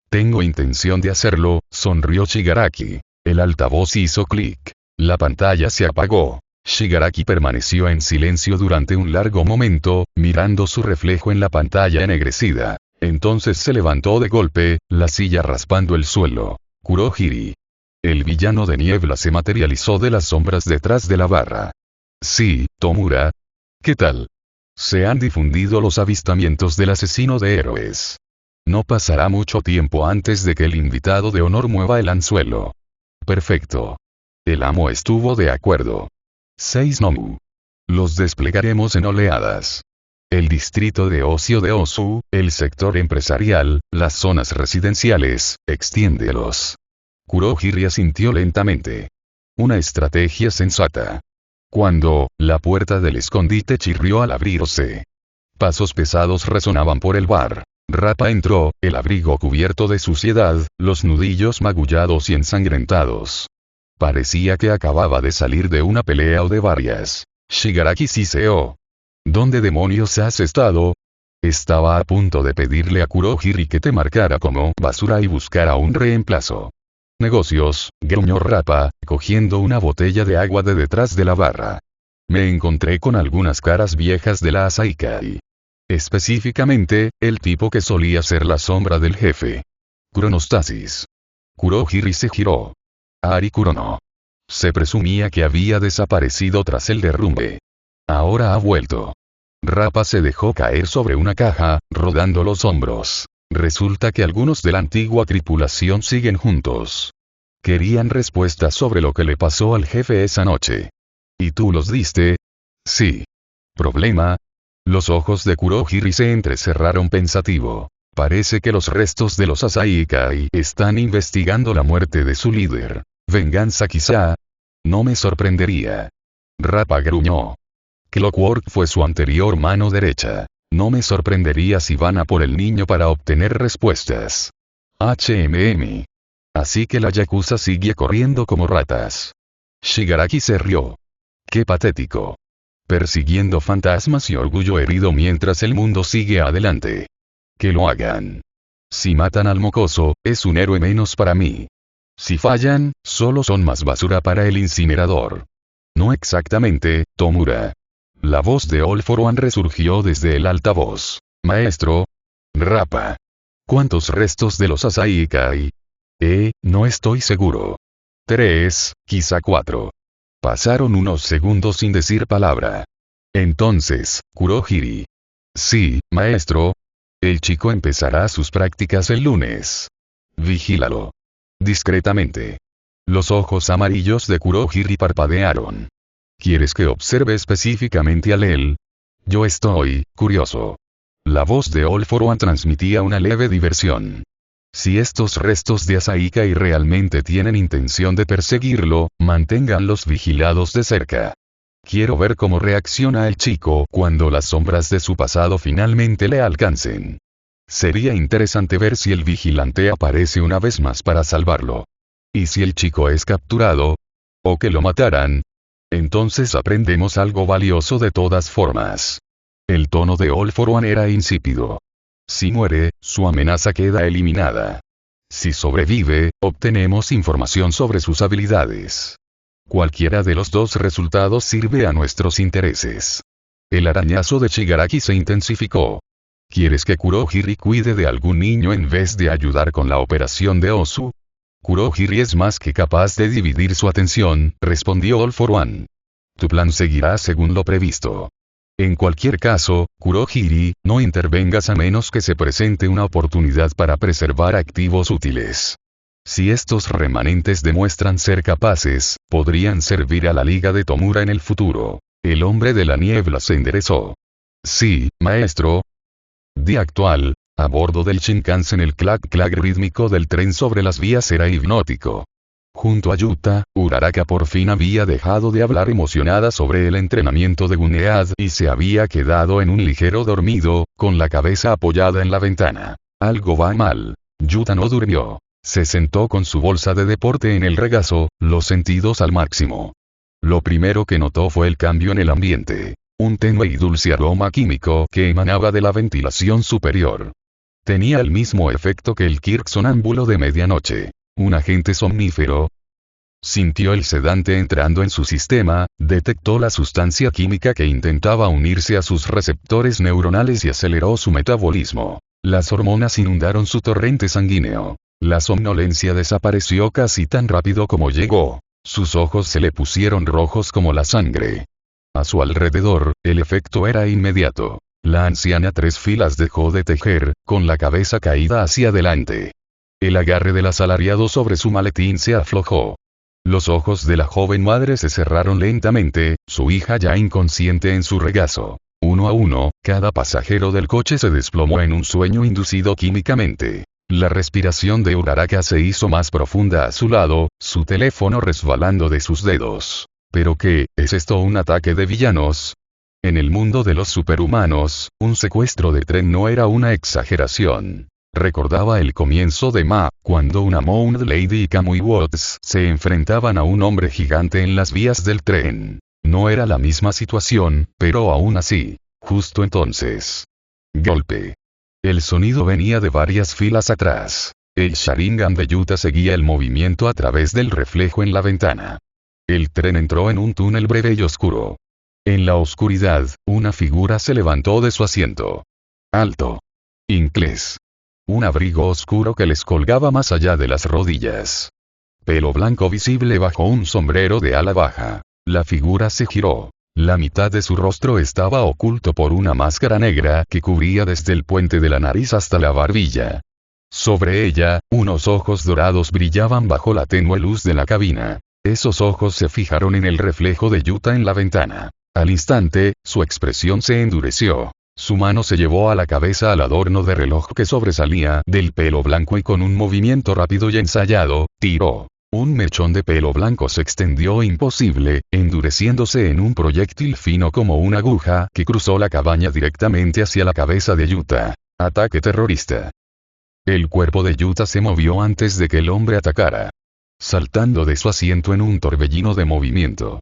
Tengo intención de hacerlo, sonrió Shigaraki. El altavoz hizo clic. La pantalla se apagó. Shigaraki permaneció en silencio durante un largo momento, mirando su reflejo en la pantalla ennegrecida. Entonces se levantó de golpe, la silla raspando el suelo. Kurohiri. El villano de niebla se materializó de las sombras detrás de la barra. Sí, Tomura. ¿Qué tal? Se han difundido los avistamientos del asesino de héroes. No pasará mucho tiempo antes de que el invitado de honor mueva el anzuelo. Perfecto. El amo estuvo de acuerdo. 6 Nomu. Los desplegaremos en oleadas. El distrito de ocio de Osu, el sector empresarial, las zonas residenciales, extiéndelos. Kurohiri asintió lentamente. Una estrategia sensata. Cuando, la puerta del escondite chirrió al abrirse. Pasos pesados resonaban por el bar. Rappa entró, el abrigo cubierto de suciedad, los nudillos magullados y ensangrentados. Parecía que acababa de salir de una pelea o de varias. Shigaraki siseó. ¿Dónde demonios has estado? Estaba a punto de pedirle a Kurohiri que te marcara como basura y buscara un reemplazo. Negocios, gruñó Rappa, cogiendo una botella de agua de detrás de la barra. Me encontré con algunas caras viejas de la Asaikai. Específicamente, el tipo que solía ser la sombra del jefe. Cronostasis. Kurohiri se giró. Ari Kurono. Se presumía que había desaparecido tras el derrumbe. Ahora ha vuelto. Rappa se dejó caer sobre una caja, rodando los hombros. Resulta que algunos de la antigua tripulación siguen juntos. Querían respuestas sobre lo que le pasó al jefe esa noche. ¿Y tú los diste? Sí. ¿Problema? Los ojos de Kurohiri se entrecerraron pensativo. Parece que los restos de los Asaikai están investigando la muerte de su líder. ¿Venganza quizá? No me sorprendería. Rappa gruñó. Clockwork fue su anterior mano derecha. No me sorprendería si van a por el niño para obtener respuestas. Así que la Yakuza sigue corriendo como ratas. Shigaraki se rió. Qué patético. Persiguiendo fantasmas y orgullo herido mientras el mundo sigue adelante. Que lo hagan. Si matan al mocoso, es un héroe menos para mí. Si fallan, solo son más basura para el incinerador. No exactamente, Tomura. La voz de All for One resurgió desde el altavoz. Maestro. Rappa. ¿Cuántos restos de los Asaikai? No estoy seguro. 3, quizá 4. Pasaron unos segundos sin decir palabra. Entonces, Kurohiri. Sí, maestro. El chico empezará sus prácticas el lunes. Vigílalo. Discretamente. Los ojos amarillos de Kurohiri parpadearon. ¿Quieres que observe específicamente a Lel? Yo estoy curioso. La voz de All for One transmitía una leve diversión. Si estos restos de Asaikai realmente tienen intención de perseguirlo, manténganlos vigilados de cerca. Quiero ver cómo reacciona el chico cuando las sombras de su pasado finalmente le alcancen. Sería interesante ver si el vigilante aparece una vez más para salvarlo. ¿Y si el chico es capturado? ¿O que lo mataran? Entonces aprendemos algo valioso de todas formas. El tono de All for One era insípido. Si muere, su amenaza queda eliminada. Si sobrevive, obtenemos información sobre sus habilidades. Cualquiera de los dos resultados sirve a nuestros intereses. El arañazo de Shigaraki se intensificó. ¿Quieres que Kurohiri cuide de algún niño en vez de ayudar con la operación de Osu? Kurohiri es más que capaz de dividir su atención, respondió All for One. Tu plan seguirá según lo previsto. En cualquier caso, Kurohiri, no intervengas a menos que se presente una oportunidad para preservar activos útiles. Si estos remanentes demuestran ser capaces, podrían servir a la Liga de Tomura en el futuro. El hombre de la niebla se enderezó. Sí, maestro. Día actual, a bordo del Shinkansen el clac-clac rítmico del tren sobre las vías era hipnótico. Junto a Yuta, Uraraka por fin había dejado de hablar emocionada sobre el entrenamiento de Gunead y se había quedado en un ligero dormido, con la cabeza apoyada en la ventana. Algo va mal. Yuta no durmió. Se sentó con su bolsa de deporte en el regazo, los sentidos al máximo. Lo primero que notó fue el cambio en el ambiente. Un tenue y dulce aroma químico que emanaba de la ventilación superior. Tenía el mismo efecto que el Kirk sonámbulo de medianoche. ¿Un agente somnífero? Sintió el sedante entrando en su sistema, detectó la sustancia química que intentaba unirse a sus receptores neuronales y aceleró su metabolismo. Las hormonas inundaron su torrente sanguíneo. La somnolencia desapareció casi tan rápido como llegó. Sus ojos se le pusieron rojos como la sangre. A su alrededor, el efecto era inmediato. La anciana tres filas dejó de tejer, con la cabeza caída hacia adelante. El agarre del asalariado sobre su maletín se aflojó. Los ojos de la joven madre se cerraron lentamente, su hija ya inconsciente en su regazo. Uno a uno, cada pasajero del coche se desplomó en un sueño inducido químicamente. La respiración de Uraraka se hizo más profunda a su lado, su teléfono resbalando de sus dedos. ¿Pero qué, es esto un ataque de villanos? En el mundo de los superhumanos, un secuestro de tren no era una exageración. Recordaba el comienzo de Ma, cuando una Mound Lady y Kamui Watts se enfrentaban a un hombre gigante en las vías del tren. No era la misma situación, pero aún así. Justo entonces. Golpe. El sonido venía de varias filas atrás. El Sharingan de Yuta seguía el movimiento a través del reflejo en la ventana. El tren entró en un túnel breve y oscuro. En la oscuridad, una figura se levantó de su asiento. Alto. Inglés. Un abrigo oscuro que les colgaba más allá de las rodillas. Pelo blanco visible bajo un sombrero de ala baja. La figura se giró. La mitad de su rostro estaba oculto por una máscara negra que cubría desde el puente de la nariz hasta la barbilla. Sobre ella, unos ojos dorados brillaban bajo la tenue luz de la cabina. Esos ojos se fijaron en el reflejo de Yuta en la ventana. Al instante, su expresión se endureció. Su mano se llevó a la cabeza al adorno de reloj que sobresalía del pelo blanco y con un movimiento rápido y ensayado, tiró. Un mechón de pelo blanco se extendió imposible, endureciéndose en un proyectil fino como una aguja que cruzó la cabaña directamente hacia la cabeza de Yuta. Ataque terrorista. El cuerpo de Yuta se movió antes de que el hombre atacara. Saltando de su asiento en un torbellino de movimiento.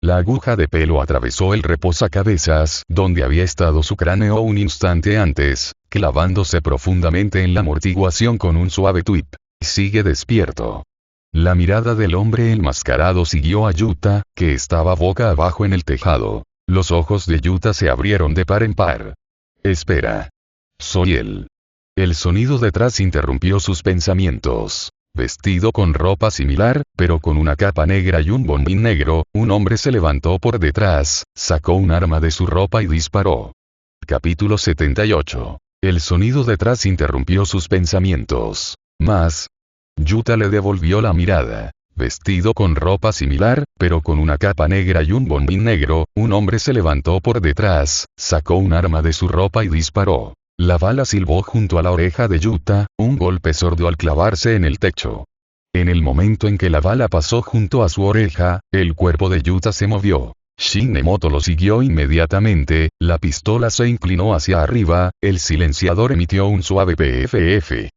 La aguja de pelo atravesó el reposacabezas donde había estado su cráneo un instante antes, clavándose profundamente en la amortiguación con un suave tuip. Sigue despierto. La mirada del hombre enmascarado siguió a Yuta, que estaba boca abajo en el tejado. Los ojos de Yuta se abrieron de par en par. Espera. Soy él. El sonido detrás interrumpió sus pensamientos. Vestido con ropa similar, pero con una capa negra y un bombín negro, un hombre se levantó por detrás, sacó un arma de su ropa y disparó. Capítulo 78. El sonido detrás interrumpió sus pensamientos. Más. Yuta le devolvió la mirada. Vestido con ropa similar, pero con una capa negra y un bombín negro, un hombre se levantó por detrás, sacó un arma de su ropa y disparó. La bala silbó junto a la oreja de Yuta, un golpe sordo al clavarse en el techo. En el momento en que la bala pasó junto a su oreja, el cuerpo de Yuta se movió. Shin Nemoto lo siguió inmediatamente, la pistola se inclinó hacia arriba, el silenciador emitió un suave PFF.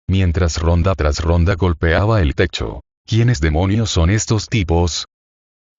Mientras ronda tras ronda golpeaba el techo. ¿Quiénes demonios son estos tipos?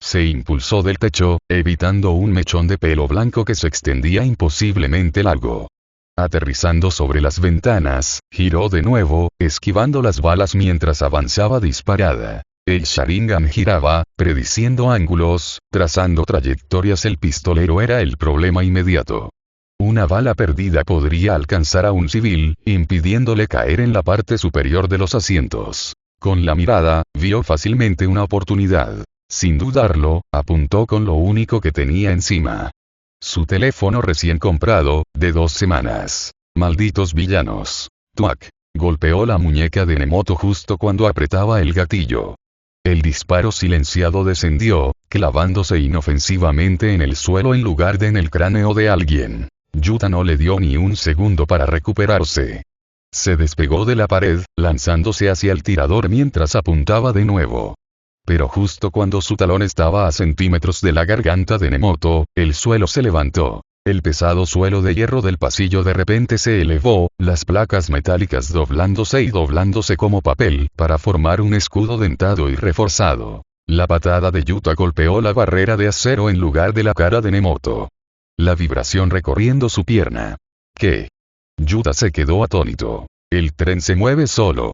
Se impulsó del techo, evitando un mechón de pelo blanco que se extendía imposiblemente largo. Aterrizando sobre las ventanas, giró de nuevo, esquivando las balas mientras avanzaba disparada. El Sharingan giraba, prediciendo ángulos, trazando trayectorias. El pistolero era el problema inmediato. Una bala perdida podría alcanzar a un civil, impidiéndole caer en la parte superior de los asientos. Con la mirada, vio fácilmente una oportunidad. Sin dudarlo, apuntó con lo único que tenía encima. Su teléfono recién comprado, de 2 semanas. Malditos villanos. Tuac. Golpeó la muñeca de Nemoto justo cuando apretaba el gatillo. El disparo silenciado descendió, clavándose inofensivamente en el suelo en lugar de en el cráneo de alguien. Yuta no le dio ni un segundo para recuperarse. Se despegó de la pared, lanzándose hacia el tirador mientras apuntaba de nuevo. Pero justo cuando su talón estaba a centímetros de la garganta de Nemoto, el suelo se levantó. El pesado suelo de hierro del pasillo de repente se elevó, las placas metálicas doblándose como papel, para formar un escudo dentado y reforzado. La patada de Yuta golpeó la barrera de acero en lugar de la cara de Nemoto. La vibración recorriendo su pierna. ¿Qué? Yuta se quedó atónito. El tren se mueve solo.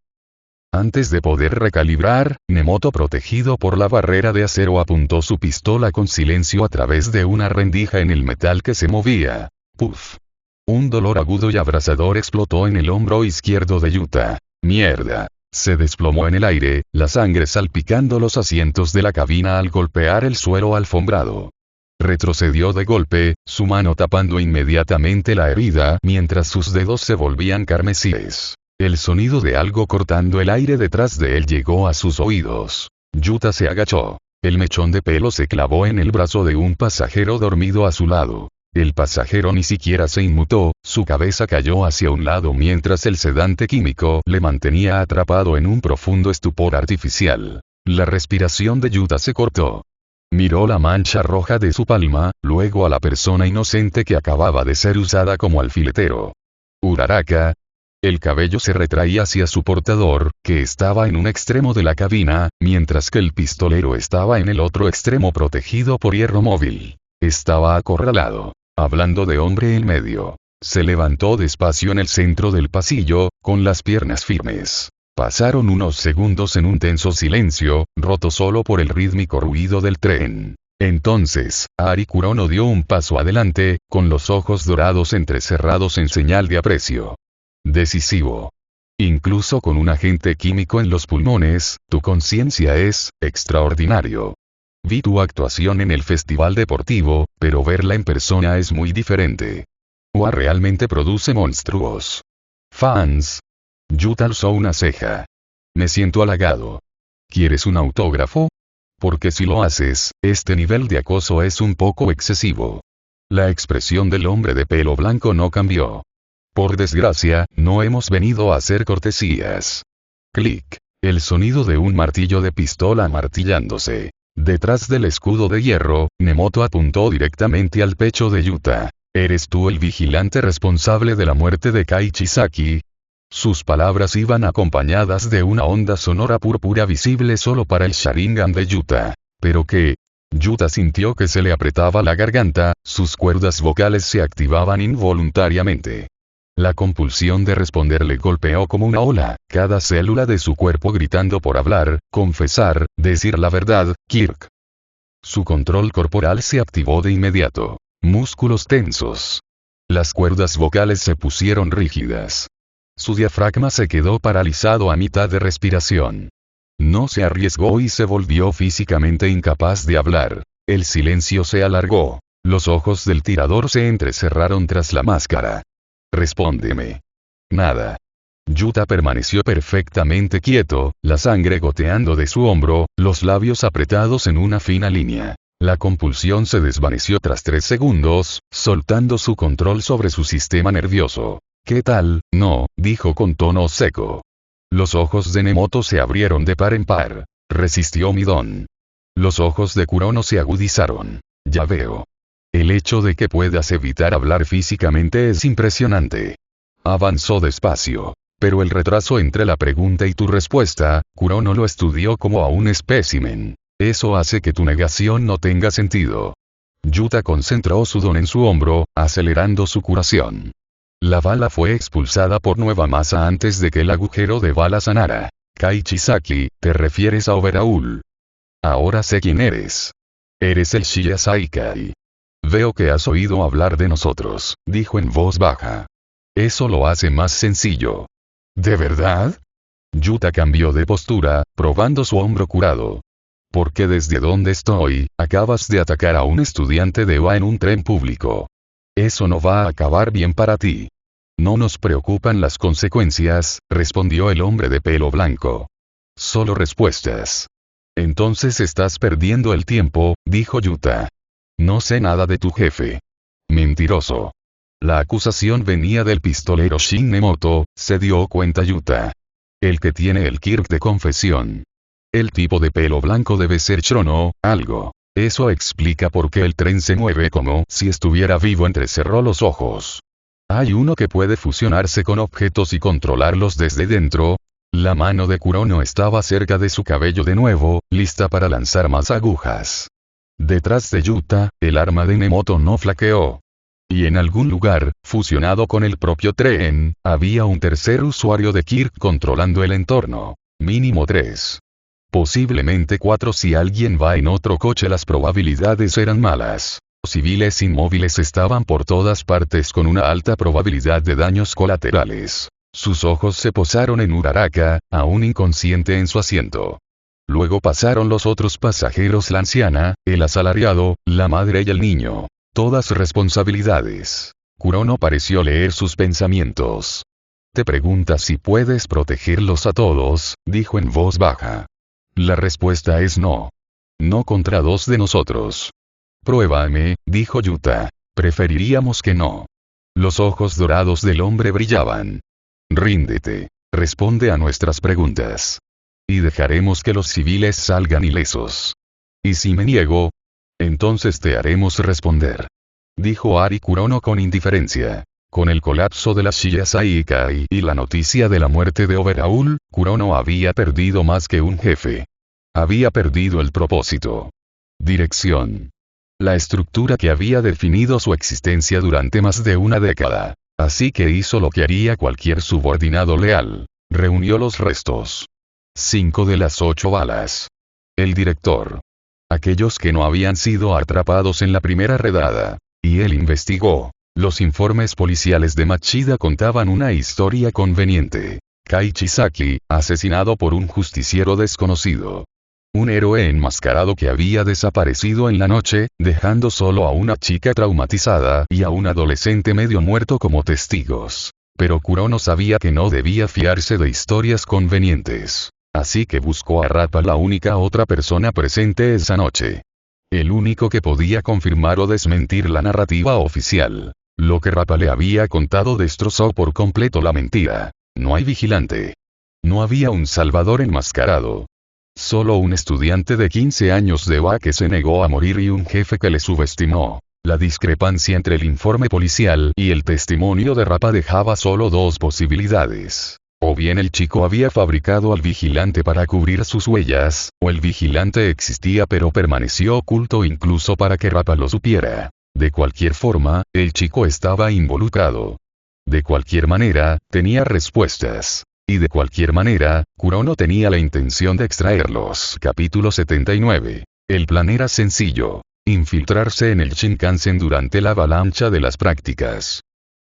Antes de poder recalibrar, Nemoto, protegido por la barrera de acero, apuntó su pistola con silencio a través de una rendija en el metal que se movía. ¡Puf! Un dolor agudo y abrasador explotó en el hombro izquierdo de Yuta. ¡Mierda! Se desplomó en el aire, la sangre salpicando los asientos de la cabina al golpear el suelo alfombrado. Retrocedió de golpe, su mano tapando inmediatamente la herida mientras sus dedos se volvían carmesíes. El sonido de algo cortando el aire detrás de él llegó a sus oídos. Yuta se agachó. El mechón de pelo se clavó en el brazo de un pasajero dormido a su lado. El pasajero ni siquiera se inmutó, su cabeza cayó hacia un lado mientras el sedante químico le mantenía atrapado en un profundo estupor artificial. La respiración de Yuta se cortó. Miró la mancha roja de su palma, luego a la persona inocente que acababa de ser usada como alfiletero. Uraraka. El cabello se retraía hacia su portador, que estaba en un extremo de la cabina, mientras que el pistolero estaba en el otro extremo protegido por hierro móvil. Estaba acorralado. Hablando de hombre en medio. Se levantó despacio en el centro del pasillo, con las piernas firmes. Pasaron unos segundos en un tenso silencio, roto solo por el rítmico ruido del tren. Entonces, Ari Kurono dio un paso adelante, con los ojos dorados entrecerrados en señal de aprecio. Decisivo. Incluso con un agente químico en los pulmones, tu conciencia es extraordinario. Vi tu actuación en el festival deportivo, pero verla en persona es muy diferente. Ua realmente produce monstruos fans. Yuta alzó una ceja. Me siento halagado. ¿Quieres un autógrafo? Porque si lo haces, este nivel de acoso es un poco excesivo. La expresión del hombre de pelo blanco no cambió. Por desgracia, no hemos venido a hacer cortesías. Clic. El sonido de un martillo de pistola martillándose. Detrás del escudo de hierro, Nemoto apuntó directamente al pecho de Yuta. ¿Eres tú el vigilante responsable de la muerte de Kai Chisaki? Sus palabras iban acompañadas de una onda sonora púrpura visible solo para el Sharingan de Yuta. ¿Pero qué? Yuta sintió que se le apretaba la garganta, sus cuerdas vocales se activaban involuntariamente. La compulsión de responder le golpeó como una ola, cada célula de su cuerpo gritando por hablar, confesar, decir la verdad, Kirk. Su control corporal se activó de inmediato. Músculos tensos. Las cuerdas vocales se pusieron rígidas. Su diafragma se quedó paralizado a mitad de respiración. No se arriesgó y se volvió físicamente incapaz de hablar. El silencio se alargó. Los ojos del tirador se entrecerraron tras la máscara. Respóndeme. Nada. Yuta permaneció perfectamente quieto, la sangre goteando de su hombro, los labios apretados en una fina línea. La compulsión se desvaneció tras 3 segundos, soltando su control sobre su sistema nervioso. ¿Qué tal? No, dijo con tono seco. Los ojos de Nemoto se abrieron de par en par. Resistió mi don. Los ojos de Kurono se agudizaron. Ya veo. El hecho de que puedas evitar hablar físicamente es impresionante. Avanzó despacio. Pero el retraso entre la pregunta y tu respuesta, Kurono lo estudió como a un espécimen. Eso hace que tu negación no tenga sentido. Yuta concentró su don en su hombro, acelerando su curación. La bala fue expulsada por nueva masa antes de que el agujero de bala sanara. Kaichisaki, ¿te refieres a Overhaul? Ahora sé quién eres. Eres el Shiya Saikai. Veo que has oído hablar de nosotros, dijo en voz baja. Eso lo hace más sencillo. ¿De verdad? Yuta cambió de postura, probando su hombro curado. Porque desde donde estoy, acabas de atacar a un estudiante de EVA en un tren público. Eso no va a acabar bien para ti. No nos preocupan las consecuencias, respondió el hombre de pelo blanco. Solo respuestas. Entonces estás perdiendo el tiempo, dijo Yuta. No sé nada de tu jefe. Mentiroso. La acusación venía del pistolero Shin Nemoto, se dio cuenta Yuta. El que tiene el kirk de confesión. El tipo de pelo blanco debe ser Chono, algo. Eso explica por qué el tren se mueve como si estuviera vivo. Entrecerró los ojos. Hay uno que puede fusionarse con objetos y controlarlos desde dentro. La mano de Kurono estaba cerca de su cabello de nuevo, lista para lanzar más agujas. Detrás de Yuta, el arma de Nemoto no flaqueó. Y en algún lugar, fusionado con el propio tren, había un tercer usuario de Kirk controlando el entorno. Mínimo 3. Posiblemente 4 si alguien va en otro coche. Las probabilidades eran malas. Los civiles inmóviles estaban por todas partes con una alta probabilidad de daños colaterales. Sus ojos se posaron en Uraraka, aún inconsciente en su asiento. Luego pasaron los otros pasajeros, la anciana, el asalariado, la madre y el niño. Todas responsabilidades. Kurono pareció leer sus pensamientos. Te preguntas si puedes protegerlos a todos, dijo en voz baja. La respuesta es no. No contra 2 de nosotros. Pruébame, dijo Yuta. Preferiríamos que no. Los ojos dorados del hombre brillaban. Ríndete. Responde a nuestras preguntas. Y dejaremos que los civiles salgan ilesos. ¿Y si me niego? Entonces te haremos responder. Dijo Ari Kurono con indiferencia. Con el colapso de la Shiya Saikai y la noticia de la muerte de Overhaul, Kurono había perdido más que un jefe. Había perdido el propósito. Dirección. La estructura que había definido su existencia durante más de una década. Así que hizo lo que haría cualquier subordinado leal. Reunió los restos. 5 de las 8 balas. El director. Aquellos que no habían sido atrapados en la primera redada. Y él investigó. Los informes policiales de Machida contaban una historia conveniente. Kaichisaki, asesinado por un justiciero desconocido. Un héroe enmascarado que había desaparecido en la noche, dejando solo a una chica traumatizada y a un adolescente medio muerto como testigos. Pero Kurono sabía que no debía fiarse de historias convenientes. Así que buscó a Rappa, la única otra persona presente esa noche. El único que podía confirmar o desmentir la narrativa oficial. Lo que Rappa le había contado destrozó por completo la mentira. No hay vigilante. No había un salvador enmascarado. Solo un estudiante de 15 años de EVA que se negó a morir y un jefe que le subestimó. La discrepancia entre el informe policial y el testimonio de Rappa dejaba solo 2 posibilidades. O bien el chico había fabricado al vigilante para cubrir sus huellas, o el vigilante existía pero permaneció oculto incluso para que Rappa lo supiera. De cualquier forma, el chico estaba involucrado. De cualquier manera, tenía respuestas. Y de cualquier manera, Kurono tenía la intención de extraerlos. Capítulo 79. El plan era sencillo. Infiltrarse en el Shinkansen durante la avalancha de las prácticas.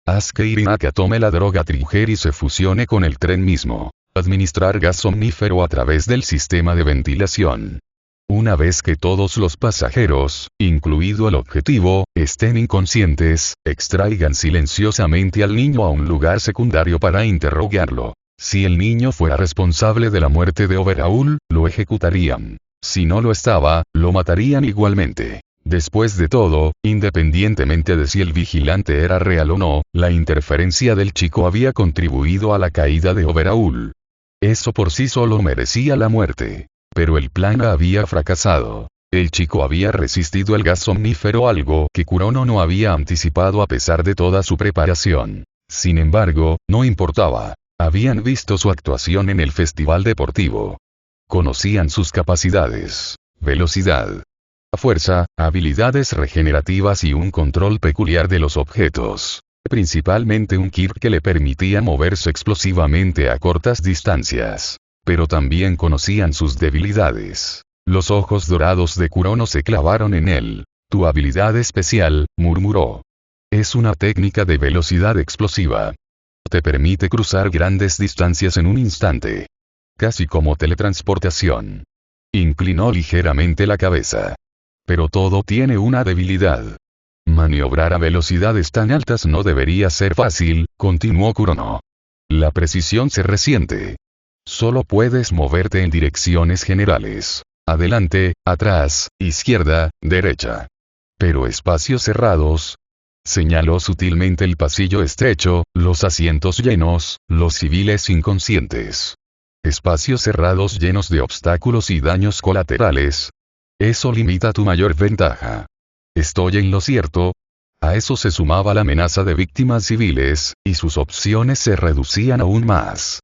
Haz que Irinaka tome la droga Trigger y se fusione con el tren mismo. Administrar gas somnífero a través del sistema de ventilación. Una vez que todos los pasajeros, incluido el objetivo, estén inconscientes, extraigan silenciosamente al niño a un lugar secundario para interrogarlo. Si el niño fuera responsable de la muerte de Overhaul, lo ejecutarían. Si no lo estaba, lo matarían igualmente. Después de todo, independientemente de si el vigilante era real o no, la interferencia del chico había contribuido a la caída de Overhaul. Eso por sí solo merecía la muerte. Pero el plan había fracasado. El chico había resistido el gas somnífero, algo que Kurono no había anticipado a pesar de toda su preparación. Sin embargo, no importaba. Habían visto su actuación en el festival deportivo. Conocían sus capacidades, velocidad, fuerza, habilidades regenerativas y un control peculiar de los objetos. Principalmente un kit que le permitía moverse explosivamente a cortas distancias. Pero también conocían sus debilidades. Los ojos dorados de Kurono se clavaron en él. Tu habilidad especial, murmuró. Es una técnica de velocidad explosiva. Te permite cruzar grandes distancias en un instante. Casi como teletransportación. Inclinó ligeramente la cabeza. Pero todo tiene una debilidad. Maniobrar a velocidades tan altas no debería ser fácil, continuó Kurono. La precisión se resiente. Solo puedes moverte en direcciones generales. Adelante, atrás, izquierda, derecha. Pero espacios cerrados. Señaló sutilmente el pasillo estrecho, los asientos llenos, los civiles inconscientes. Espacios cerrados llenos de obstáculos y daños colaterales. Eso limita tu mayor ventaja. ¿Estoy en lo cierto? A eso se sumaba la amenaza de víctimas civiles, y sus opciones se reducían aún más.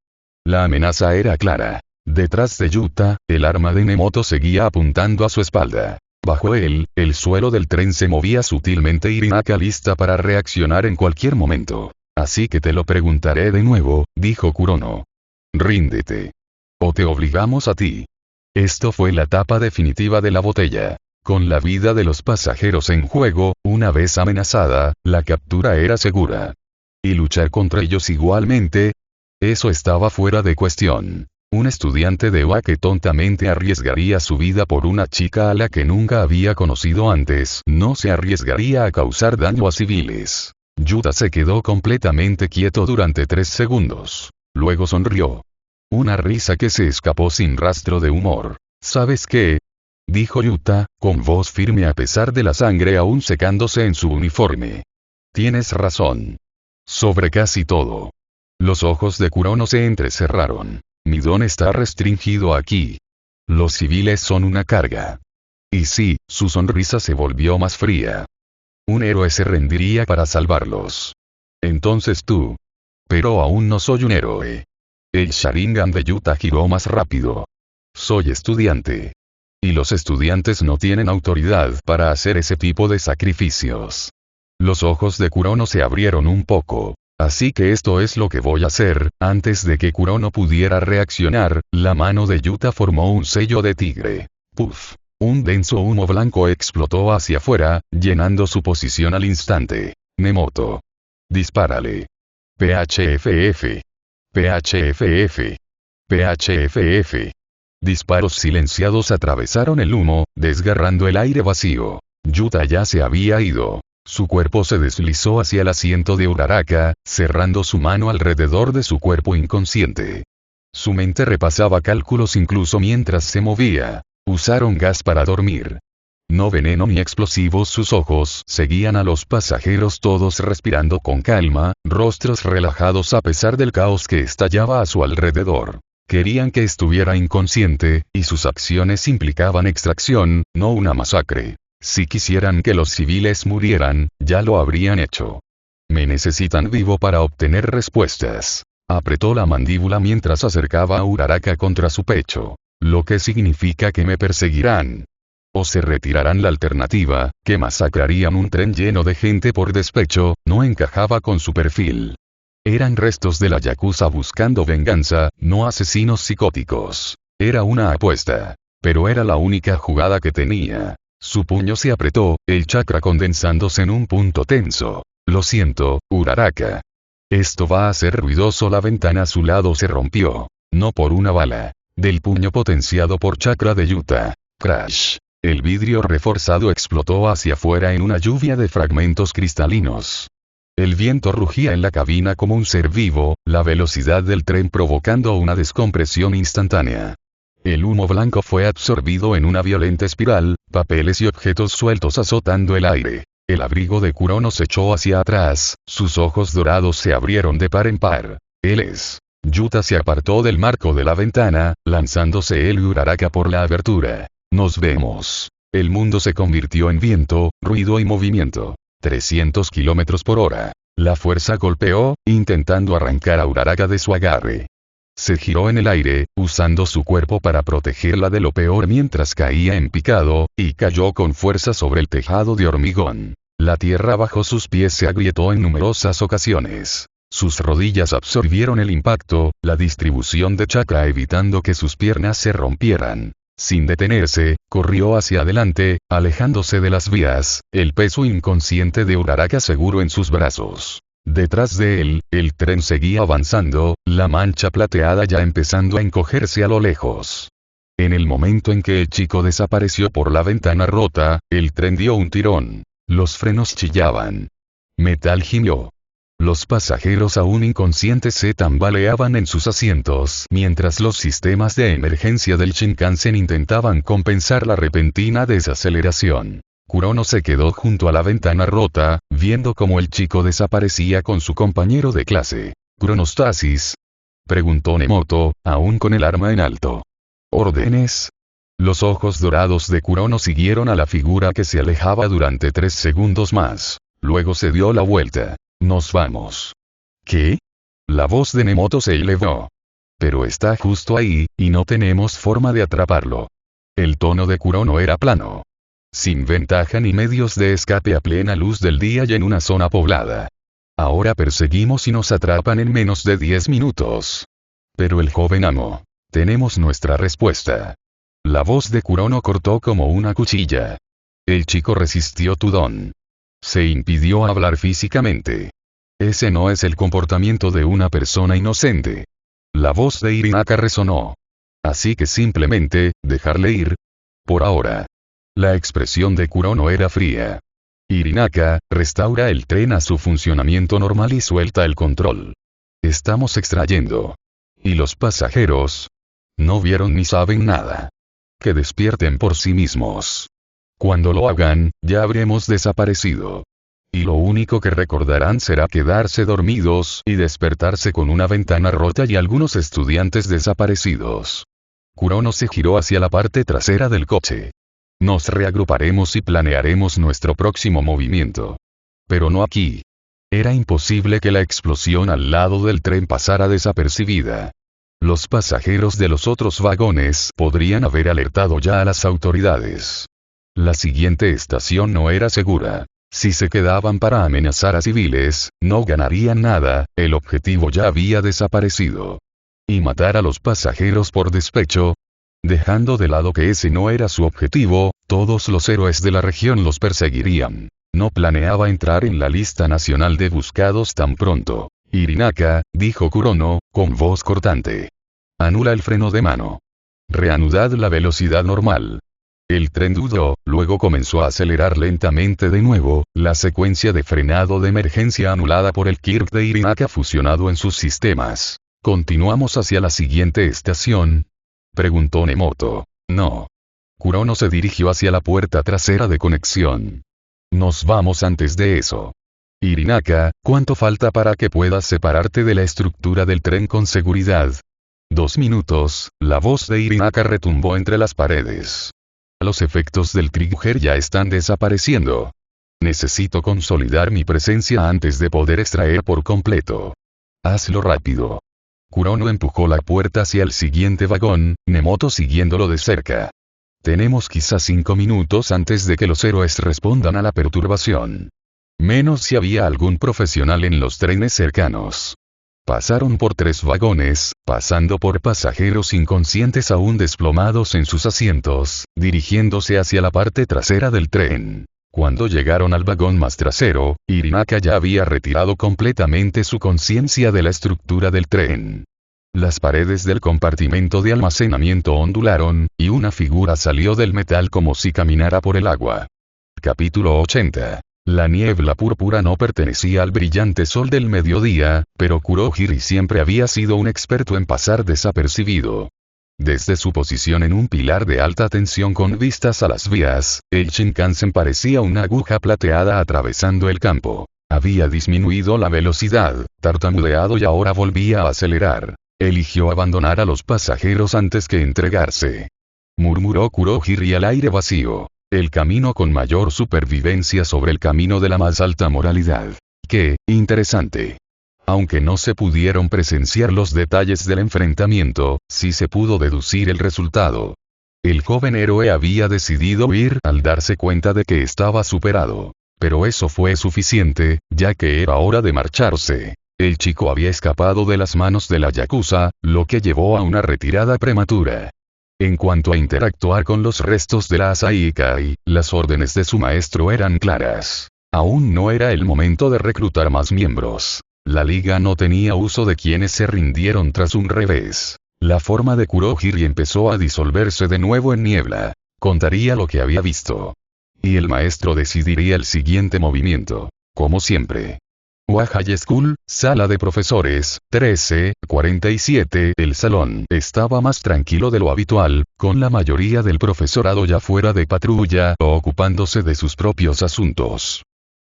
La amenaza era clara. Detrás de Yuta, el arma de Nemoto seguía apuntando a su espalda. Bajo él, el suelo del tren se movía sutilmente y Rinaka lista para reaccionar en cualquier momento. Así que te lo preguntaré de nuevo, dijo Kurono. Ríndete. O te obligamos a ti. Esto fue la tapa definitiva de la botella. Con la vida de los pasajeros en juego, una vez amenazada, la captura era segura. Y luchar contra ellos igualmente, eso estaba fuera de cuestión. Un estudiante de UA que tontamente arriesgaría su vida por una chica a la que nunca había conocido antes, no se arriesgaría a causar daño a civiles. Yuta se quedó completamente quieto durante 3 segundos. Luego sonrió. Una risa que se escapó sin rastro de humor. ¿Sabes qué? Dijo Yuta, con voz firme a pesar de la sangre aún secándose en su uniforme. Tienes razón. Sobre casi todo. Los ojos de Kurono se entrecerraron. Mi don está restringido aquí. Los civiles son una carga. Y sí, su sonrisa se volvió más fría. Un héroe se rendiría para salvarlos. Entonces tú. Pero aún no soy un héroe. El Sharingan de Yuta giró más rápido. Soy estudiante. Y los estudiantes no tienen autoridad para hacer ese tipo de sacrificios. Los ojos de Kurono se abrieron un poco. Así que esto es lo que voy a hacer. Antes de que Kurono pudiera reaccionar, la mano de Yuta formó un sello de tigre. Puff. Un denso humo blanco explotó hacia afuera, llenando su posición al instante. Nemoto. Dispárale. PHFF. PHFF. PHFF. Disparos silenciados atravesaron el humo, desgarrando el aire vacío. Yuta ya se había ido. Su cuerpo se deslizó hacia el asiento de Uraraka, cerrando su mano alrededor de su cuerpo inconsciente. Su mente repasaba cálculos incluso mientras se movía. Usaron gas para dormir. No veneno ni explosivos. Sus ojos seguían a los pasajeros, todos respirando con calma, rostros relajados a pesar del caos que estallaba a su alrededor. Querían que estuviera inconsciente, y sus acciones implicaban extracción, no una masacre. Si quisieran que los civiles murieran, ya lo habrían hecho. Me necesitan vivo para obtener respuestas. Apretó la mandíbula mientras acercaba a Uraraka contra su pecho. Lo que significa que me perseguirán. O se retirarán. La alternativa, que masacrarían un tren lleno de gente por despecho, no encajaba con su perfil. Eran restos de la Yakuza buscando venganza, no asesinos psicóticos. Era una apuesta. Pero era la única jugada que tenía. Su puño se apretó, el chakra condensándose en un punto tenso. Lo siento, Uraraka. Esto va a ser ruidoso. La ventana a su lado se rompió. No por una bala. Del puño potenciado por chakra de Yuta. Crash. El vidrio reforzado explotó hacia afuera en una lluvia de fragmentos cristalinos. El viento rugía en la cabina como un ser vivo, la velocidad del tren provocando una descompresión instantánea. El humo blanco fue absorbido en una violenta espiral, papeles y objetos sueltos azotando el aire. El abrigo de Kurono se echó hacia atrás, sus ojos dorados se abrieron de par en par. Él es. Yuta se apartó del marco de la ventana, lanzándose él y Uraraka por la abertura. Nos vemos. El mundo se convirtió en viento, ruido y movimiento. 300 kilómetros por hora. La fuerza golpeó, intentando arrancar a Uraraka de su agarre. Se giró en el aire, usando su cuerpo para protegerla de lo peor mientras caía en picado, y cayó con fuerza sobre el tejado de hormigón. La tierra bajo sus pies se agrietó en numerosas ocasiones. Sus rodillas absorbieron el impacto, la distribución de chakra evitando que sus piernas se rompieran. Sin detenerse, corrió hacia adelante, alejándose de las vías, el peso inconsciente de Uraraka seguro en sus brazos. Detrás de él, el tren seguía avanzando, la mancha plateada ya empezando a encogerse a lo lejos. En el momento en que el chico desapareció por la ventana rota, el tren dio un tirón. Los frenos chillaban. Metal gimió. Los pasajeros aún inconscientes se tambaleaban en sus asientos mientras los sistemas de emergencia del Shinkansen intentaban compensar la repentina desaceleración. Kurono se quedó junto a la ventana rota, viendo cómo el chico desaparecía con su compañero de clase. ¿Cronostasis?, preguntó Nemoto, aún con el arma en alto. ¿Órdenes? Los ojos dorados de Kurono siguieron a la figura que se alejaba durante 3 segundos más. Luego se dio la vuelta. Nos vamos. ¿Qué? La voz de Nemoto se elevó. Pero está justo ahí, y no tenemos forma de atraparlo. El tono de Kurono era plano. Sin ventaja ni medios de escape a plena luz del día y en una zona poblada. Ahora perseguimos y nos atrapan en menos de 10 minutos. Pero el joven amo. Tenemos nuestra respuesta. La voz de Kurono cortó como una cuchilla. El chico resistió tu don. Se impidió hablar físicamente. Ese no es el comportamiento de una persona inocente. La voz de Irinaka resonó. Así que simplemente, dejarle ir. Por ahora. La expresión de Kurono era fría. Irinaka, restaura el tren a su funcionamiento normal y suelta el control. Estamos extrayendo. ¿Y los pasajeros? No vieron ni saben nada. Que despierten por sí mismos. Cuando lo hagan, ya habremos desaparecido. Y lo único que recordarán será quedarse dormidos y despertarse con una ventana rota y algunos estudiantes desaparecidos. Kurono se giró hacia la parte trasera del coche. Nos reagruparemos y planearemos nuestro próximo movimiento. Pero no aquí. Era imposible que la explosión al lado del tren pasara desapercibida. Los pasajeros de los otros vagones podrían haber alertado ya a las autoridades. La siguiente estación no era segura. Si se quedaban para amenazar a civiles, no ganarían nada, el objetivo ya había desaparecido. ¿Y matar a los pasajeros por despecho? Dejando de lado que ese no era su objetivo, todos los héroes de la región los perseguirían. No planeaba entrar en la lista nacional de buscados tan pronto. Irinaka, dijo Kurono, con voz cortante. Anula el freno de mano. Reanudad la velocidad normal. El tren dudó, luego comenzó a acelerar lentamente de nuevo, la secuencia de frenado de emergencia anulada por el Kirk de Irinaka fusionado en sus sistemas. ¿Continuamos hacia la siguiente estación?, preguntó Nemoto. No. Kurono se dirigió hacia la puerta trasera de conexión. Nos vamos antes de eso. Irinaka, ¿cuánto falta para que puedas separarte de la estructura del tren con seguridad? 2 minutos, la voz de Irinaka retumbó entre las paredes. Los efectos del trigger ya están desapareciendo. Necesito consolidar mi presencia antes de poder extraer por completo. Hazlo rápido. Kurono empujó la puerta hacia el siguiente vagón, Nemoto siguiéndolo de cerca. Tenemos quizás 5 minutos antes de que los héroes respondan a la perturbación. Menos si había algún profesional en los trenes cercanos. Pasaron por 3 vagones, pasando por pasajeros inconscientes aún desplomados en sus asientos, dirigiéndose hacia la parte trasera del tren. Cuando llegaron al vagón más trasero, Irinaka ya había retirado completamente su conciencia de la estructura del tren. Las paredes del compartimento de almacenamiento ondularon, y una figura salió del metal como si caminara por el agua. Capítulo 80. La niebla púrpura no pertenecía al brillante sol del mediodía, pero Kurohiri siempre había sido un experto en pasar desapercibido. Desde su posición en un pilar de alta tensión con vistas a las vías, el Shinkansen parecía una aguja plateada atravesando el campo. Había disminuido la velocidad, tartamudeado y ahora volvía a acelerar. Eligió abandonar a los pasajeros antes que entregarse. Murmuró Kurohiri al aire vacío. El camino con mayor supervivencia sobre el camino de la más alta moralidad. ¡Qué interesante! Aunque no se pudieron presenciar los detalles del enfrentamiento, sí se pudo deducir el resultado. El joven héroe había decidido huir al darse cuenta de que estaba superado. Pero eso fue suficiente, ya que era hora de marcharse. El chico había escapado de las manos de la Yakuza, lo que llevó a una retirada prematura. En cuanto a interactuar con los restos de la Asahi Kai, las órdenes de su maestro eran claras. Aún no era el momento de reclutar más miembros. La liga no tenía uso de quienes se rindieron tras un revés. La forma de Kurohiri empezó a disolverse de nuevo en niebla. Contaría lo que había visto. Y el maestro decidiría el siguiente movimiento. Como siempre. High School, sala de profesores, 13:47. El salón estaba más tranquilo de lo habitual, con la mayoría del profesorado ya fuera de patrulla o ocupándose de sus propios asuntos.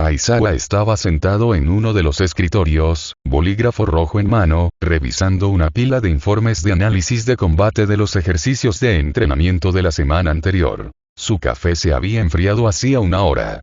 Aizawa estaba sentado en uno de los escritorios, bolígrafo rojo en mano, revisando una pila de informes de análisis de combate de los ejercicios de entrenamiento de la semana anterior. Su café se había enfriado hacía una hora.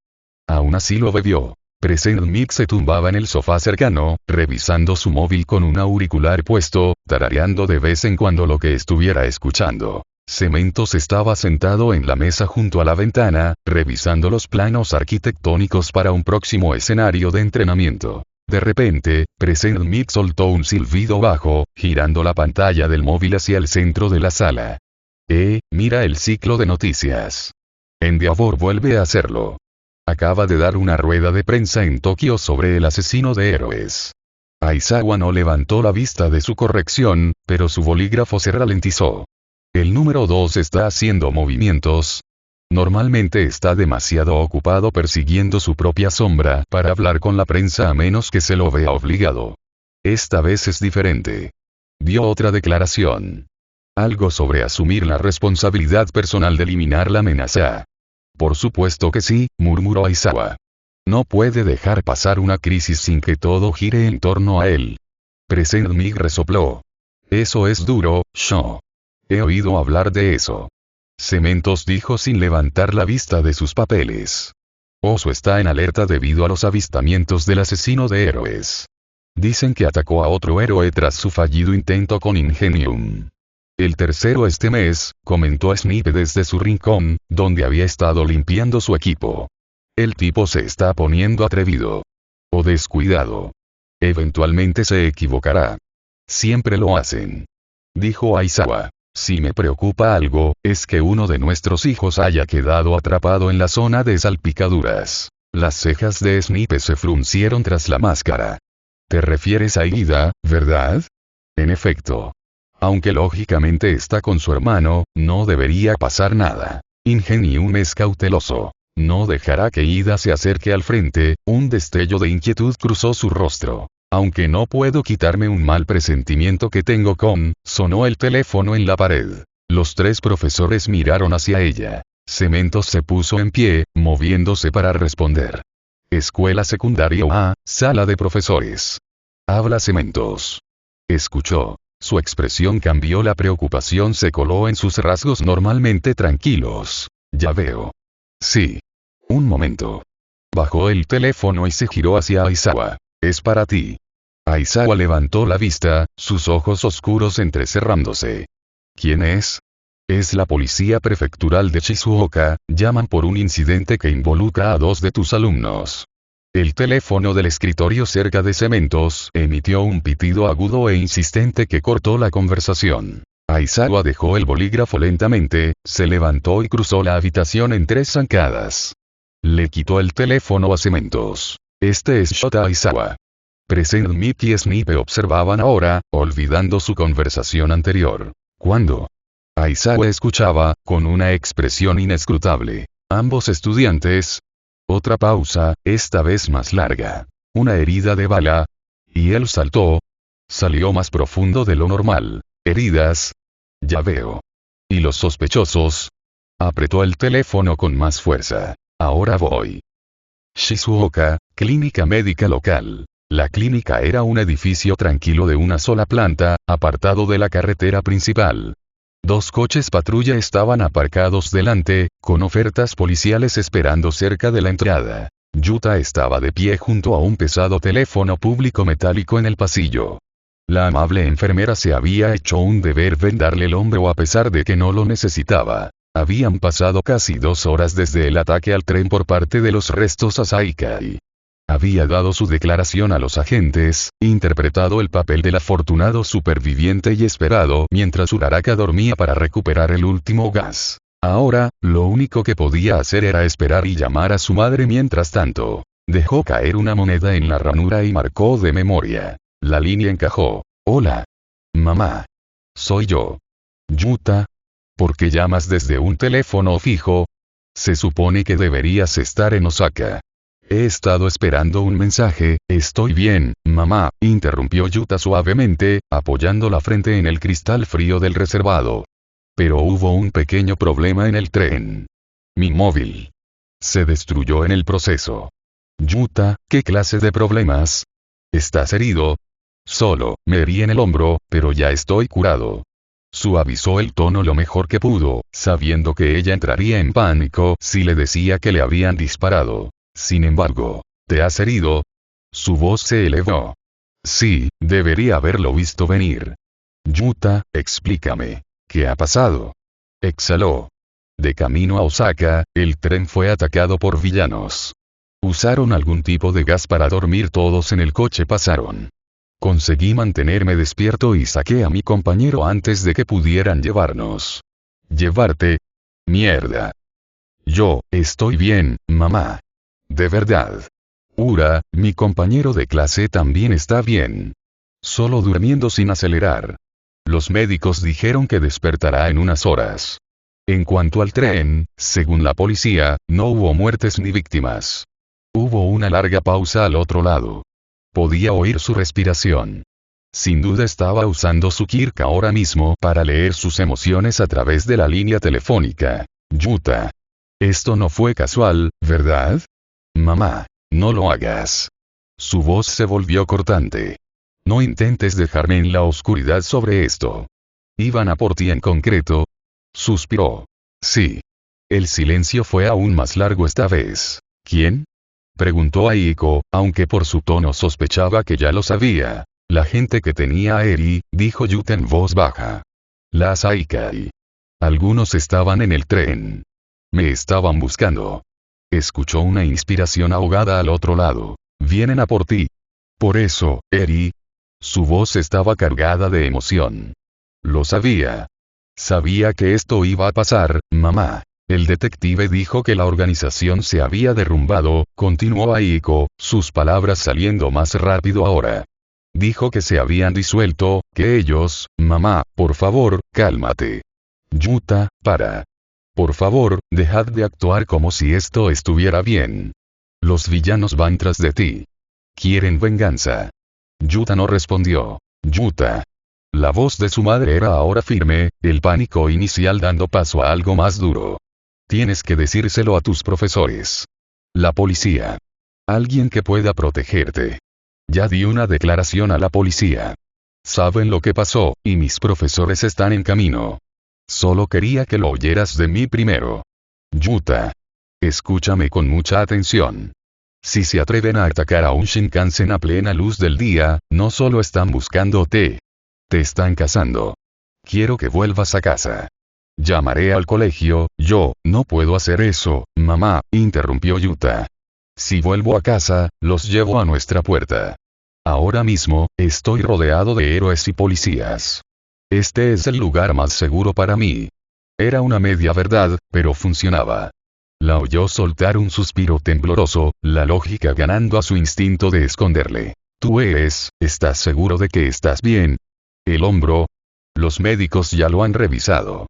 Aún así lo bebió. Present Mix se tumbaba en el sofá cercano, revisando su móvil con un auricular puesto, tarareando de vez en cuando lo que estuviera escuchando. Cementos estaba sentado en la mesa junto a la ventana, revisando los planos arquitectónicos para un próximo escenario de entrenamiento. De repente, Present Mix soltó un silbido bajo, girando la pantalla del móvil hacia el centro de la sala. Mira el ciclo de noticias. Endeavor vuelve a hacerlo. Acaba de dar una rueda de prensa en Tokio sobre el asesino de héroes. Aizawa no levantó la vista de su corrección, pero su bolígrafo se ralentizó. El número 2 está haciendo movimientos. Normalmente está demasiado ocupado persiguiendo su propia sombra para hablar con la prensa a menos que se lo vea obligado. Esta vez es diferente. Dio otra declaración. Algo sobre asumir la responsabilidad personal de eliminar la amenaza. Por supuesto que sí, murmuró Aizawa. No puede dejar pasar una crisis sin que todo gire en torno a él. Present Mig resopló. Eso es duro, Sho. He oído hablar de eso. Cementos dijo sin levantar la vista de sus papeles. Oso está en alerta debido a los avistamientos del asesino de héroes. Dicen que atacó a otro héroe tras su fallido intento con Ingenium. El tercero este mes, comentó Snipe desde su rincón, donde había estado limpiando su equipo. El tipo se está poniendo atrevido. O descuidado. Eventualmente se equivocará. Siempre lo hacen. Dijo Aizawa. Si me preocupa algo, es que uno de nuestros hijos haya quedado atrapado en la zona de salpicaduras. Las cejas de Snipe se fruncieron tras la máscara. ¿Te refieres a Ida, verdad? En efecto. Aunque lógicamente está con su hermano, no debería pasar nada. Ingenium es cauteloso. No dejará que Ida se acerque al frente. Un destello de inquietud cruzó su rostro. Aunque no puedo quitarme un mal presentimiento que tengo sonó el teléfono en la pared. Los tres profesores miraron hacia ella. Cementos se puso en pie, moviéndose para responder. Escuela secundaria A, sala de profesores. Habla Cementos. Escuchó. Su expresión cambió, la preocupación se coló en sus rasgos normalmente tranquilos. Ya veo. Sí. Un momento. Bajó el teléfono y se giró hacia Aizawa. Es para ti. Aizawa levantó la vista, sus ojos oscuros entrecerrándose. ¿Quién es? Es la policía prefectural de Shizuoka, llaman por un incidente que involucra a 2 de tus alumnos. El teléfono del escritorio cerca de Cementos emitió un pitido agudo e insistente que cortó la conversación. Aizawa dejó el bolígrafo lentamente, se levantó y cruzó la habitación en 3 zancadas. Le quitó el teléfono a Cementos. Este es Shota Aizawa. Present Mickey y Snipe observaban ahora, olvidando su conversación anterior. ¿Cuándo? Aizawa escuchaba, con una expresión inescrutable. Ambos estudiantes. Otra pausa, esta vez más larga. Una herida de bala. Y él saltó. Salió más profundo de lo normal. ¿Heridas? Ya veo. ¿Y los sospechosos? Apretó el teléfono con más fuerza. Ahora voy. Shizuoka, clínica médica local. La clínica era un edificio tranquilo de una sola planta, apartado de la carretera principal. 2 coches patrulla estaban aparcados delante, con ofertas policiales esperando cerca de la entrada. Yuta estaba de pie junto a un pesado teléfono público metálico en el pasillo. La amable enfermera se había hecho un deber vendarle el hombro a pesar de que no lo necesitaba. Habían pasado casi 2 horas desde el ataque al tren por parte de los restos Asaikai. Había dado su declaración a los agentes, interpretado el papel del afortunado superviviente y esperado mientras Uraraka dormía para recuperar el último gas. Ahora, lo único que podía hacer era esperar y llamar a su madre mientras tanto. Dejó caer una moneda en la ranura y marcó de memoria. La línea encajó. Hola. Mamá. Soy yo. Yuta. ¿Por qué llamas desde un teléfono fijo? Se supone que deberías estar en Osaka. He estado esperando un mensaje. Estoy bien, mamá, interrumpió Yuta suavemente, apoyando la frente en el cristal frío del reservado. Pero hubo un pequeño problema en el tren. Mi móvil se destruyó en el proceso. Yuta, ¿qué clase de problemas? ¿Estás herido? Solo, me herí en el hombro, pero ya estoy curado. Suavizó el tono lo mejor que pudo, sabiendo que ella entraría en pánico si le decía que le habían disparado. Sin embargo, ¿te has herido? Su voz se elevó. Sí, debería haberlo visto venir. Yuta, explícame. ¿Qué ha pasado? Exhaló. De camino a Osaka, el tren fue atacado por villanos. Usaron algún tipo de gas para dormir, todos en el coche pasaron. Conseguí mantenerme despierto y saqué a mi compañero antes de que pudieran llevarnos. ¿Llevarte? Mierda. Yo, estoy bien, mamá. De verdad. Ura, mi compañero de clase también está bien. Solo durmiendo sin acelerar. Los médicos dijeron que despertará en unas horas. En cuanto al tren, según la policía, no hubo muertes ni víctimas. Hubo una larga pausa al otro lado. Podía oír su respiración. Sin duda estaba usando su Kirk ahora mismo para leer sus emociones a través de la línea telefónica. Yuta. Esto no fue casual, ¿verdad? Mamá, no lo hagas. Su voz se volvió cortante. No intentes dejarme en la oscuridad sobre esto. ¿Iban a por ti en concreto? Suspiró. Sí. El silencio fue aún más largo esta vez. ¿Quién? Preguntó Aiko, aunque por su tono sospechaba que ya lo sabía. La gente que tenía a Eri, dijo Yuta en voz baja. Las Aikai. Algunos estaban en el tren. Me estaban buscando. Escuchó una inspiración ahogada al otro lado. Vienen a por ti. Por eso, Eri. Su voz estaba cargada de emoción. Lo sabía. Sabía que esto iba a pasar, mamá. El detective dijo que la organización se había derrumbado, continuó Aiko, sus palabras saliendo más rápido ahora. Dijo que se habían disuelto, que ellos, mamá, por favor, cálmate. Yuta, para. Por favor, dejad de actuar como si esto estuviera bien. Los villanos van tras de ti. Quieren venganza. Yuta no respondió. Yuta. La voz de su madre era ahora firme, el pánico inicial dando paso a algo más duro. Tienes que decírselo a tus profesores. La policía. Alguien que pueda protegerte. Ya di una declaración a la policía. Saben lo que pasó, y mis profesores están en camino. Solo quería que lo oyeras de mí primero. Yuta. Escúchame con mucha atención. Si se atreven a atacar a un Shinkansen a plena luz del día, no solo están buscándote. Te están cazando. Quiero que vuelvas a casa. Llamaré al colegio. Yo, no puedo hacer eso, mamá, interrumpió Yuta. Si vuelvo a casa, los llevo a nuestra puerta. Ahora mismo, estoy rodeado de héroes y policías. Este es el lugar más seguro para mí. Era una media verdad, pero funcionaba. La oyó soltar un suspiro tembloroso, la lógica ganando a su instinto de esconderle. Tú ¿estás seguro de que estás bien? El hombro. Los médicos ya lo han revisado.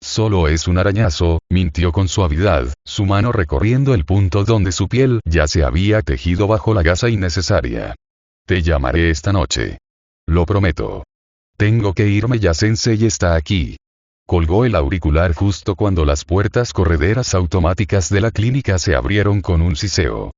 Solo es un arañazo, mintió con suavidad, su mano recorriendo el punto donde su piel ya se había tejido bajo la gasa innecesaria. Te llamaré esta noche. Lo prometo. Tengo que irme, ya Sensei está aquí. Colgó el auricular justo cuando las puertas correderas automáticas de la clínica se abrieron con un siseo.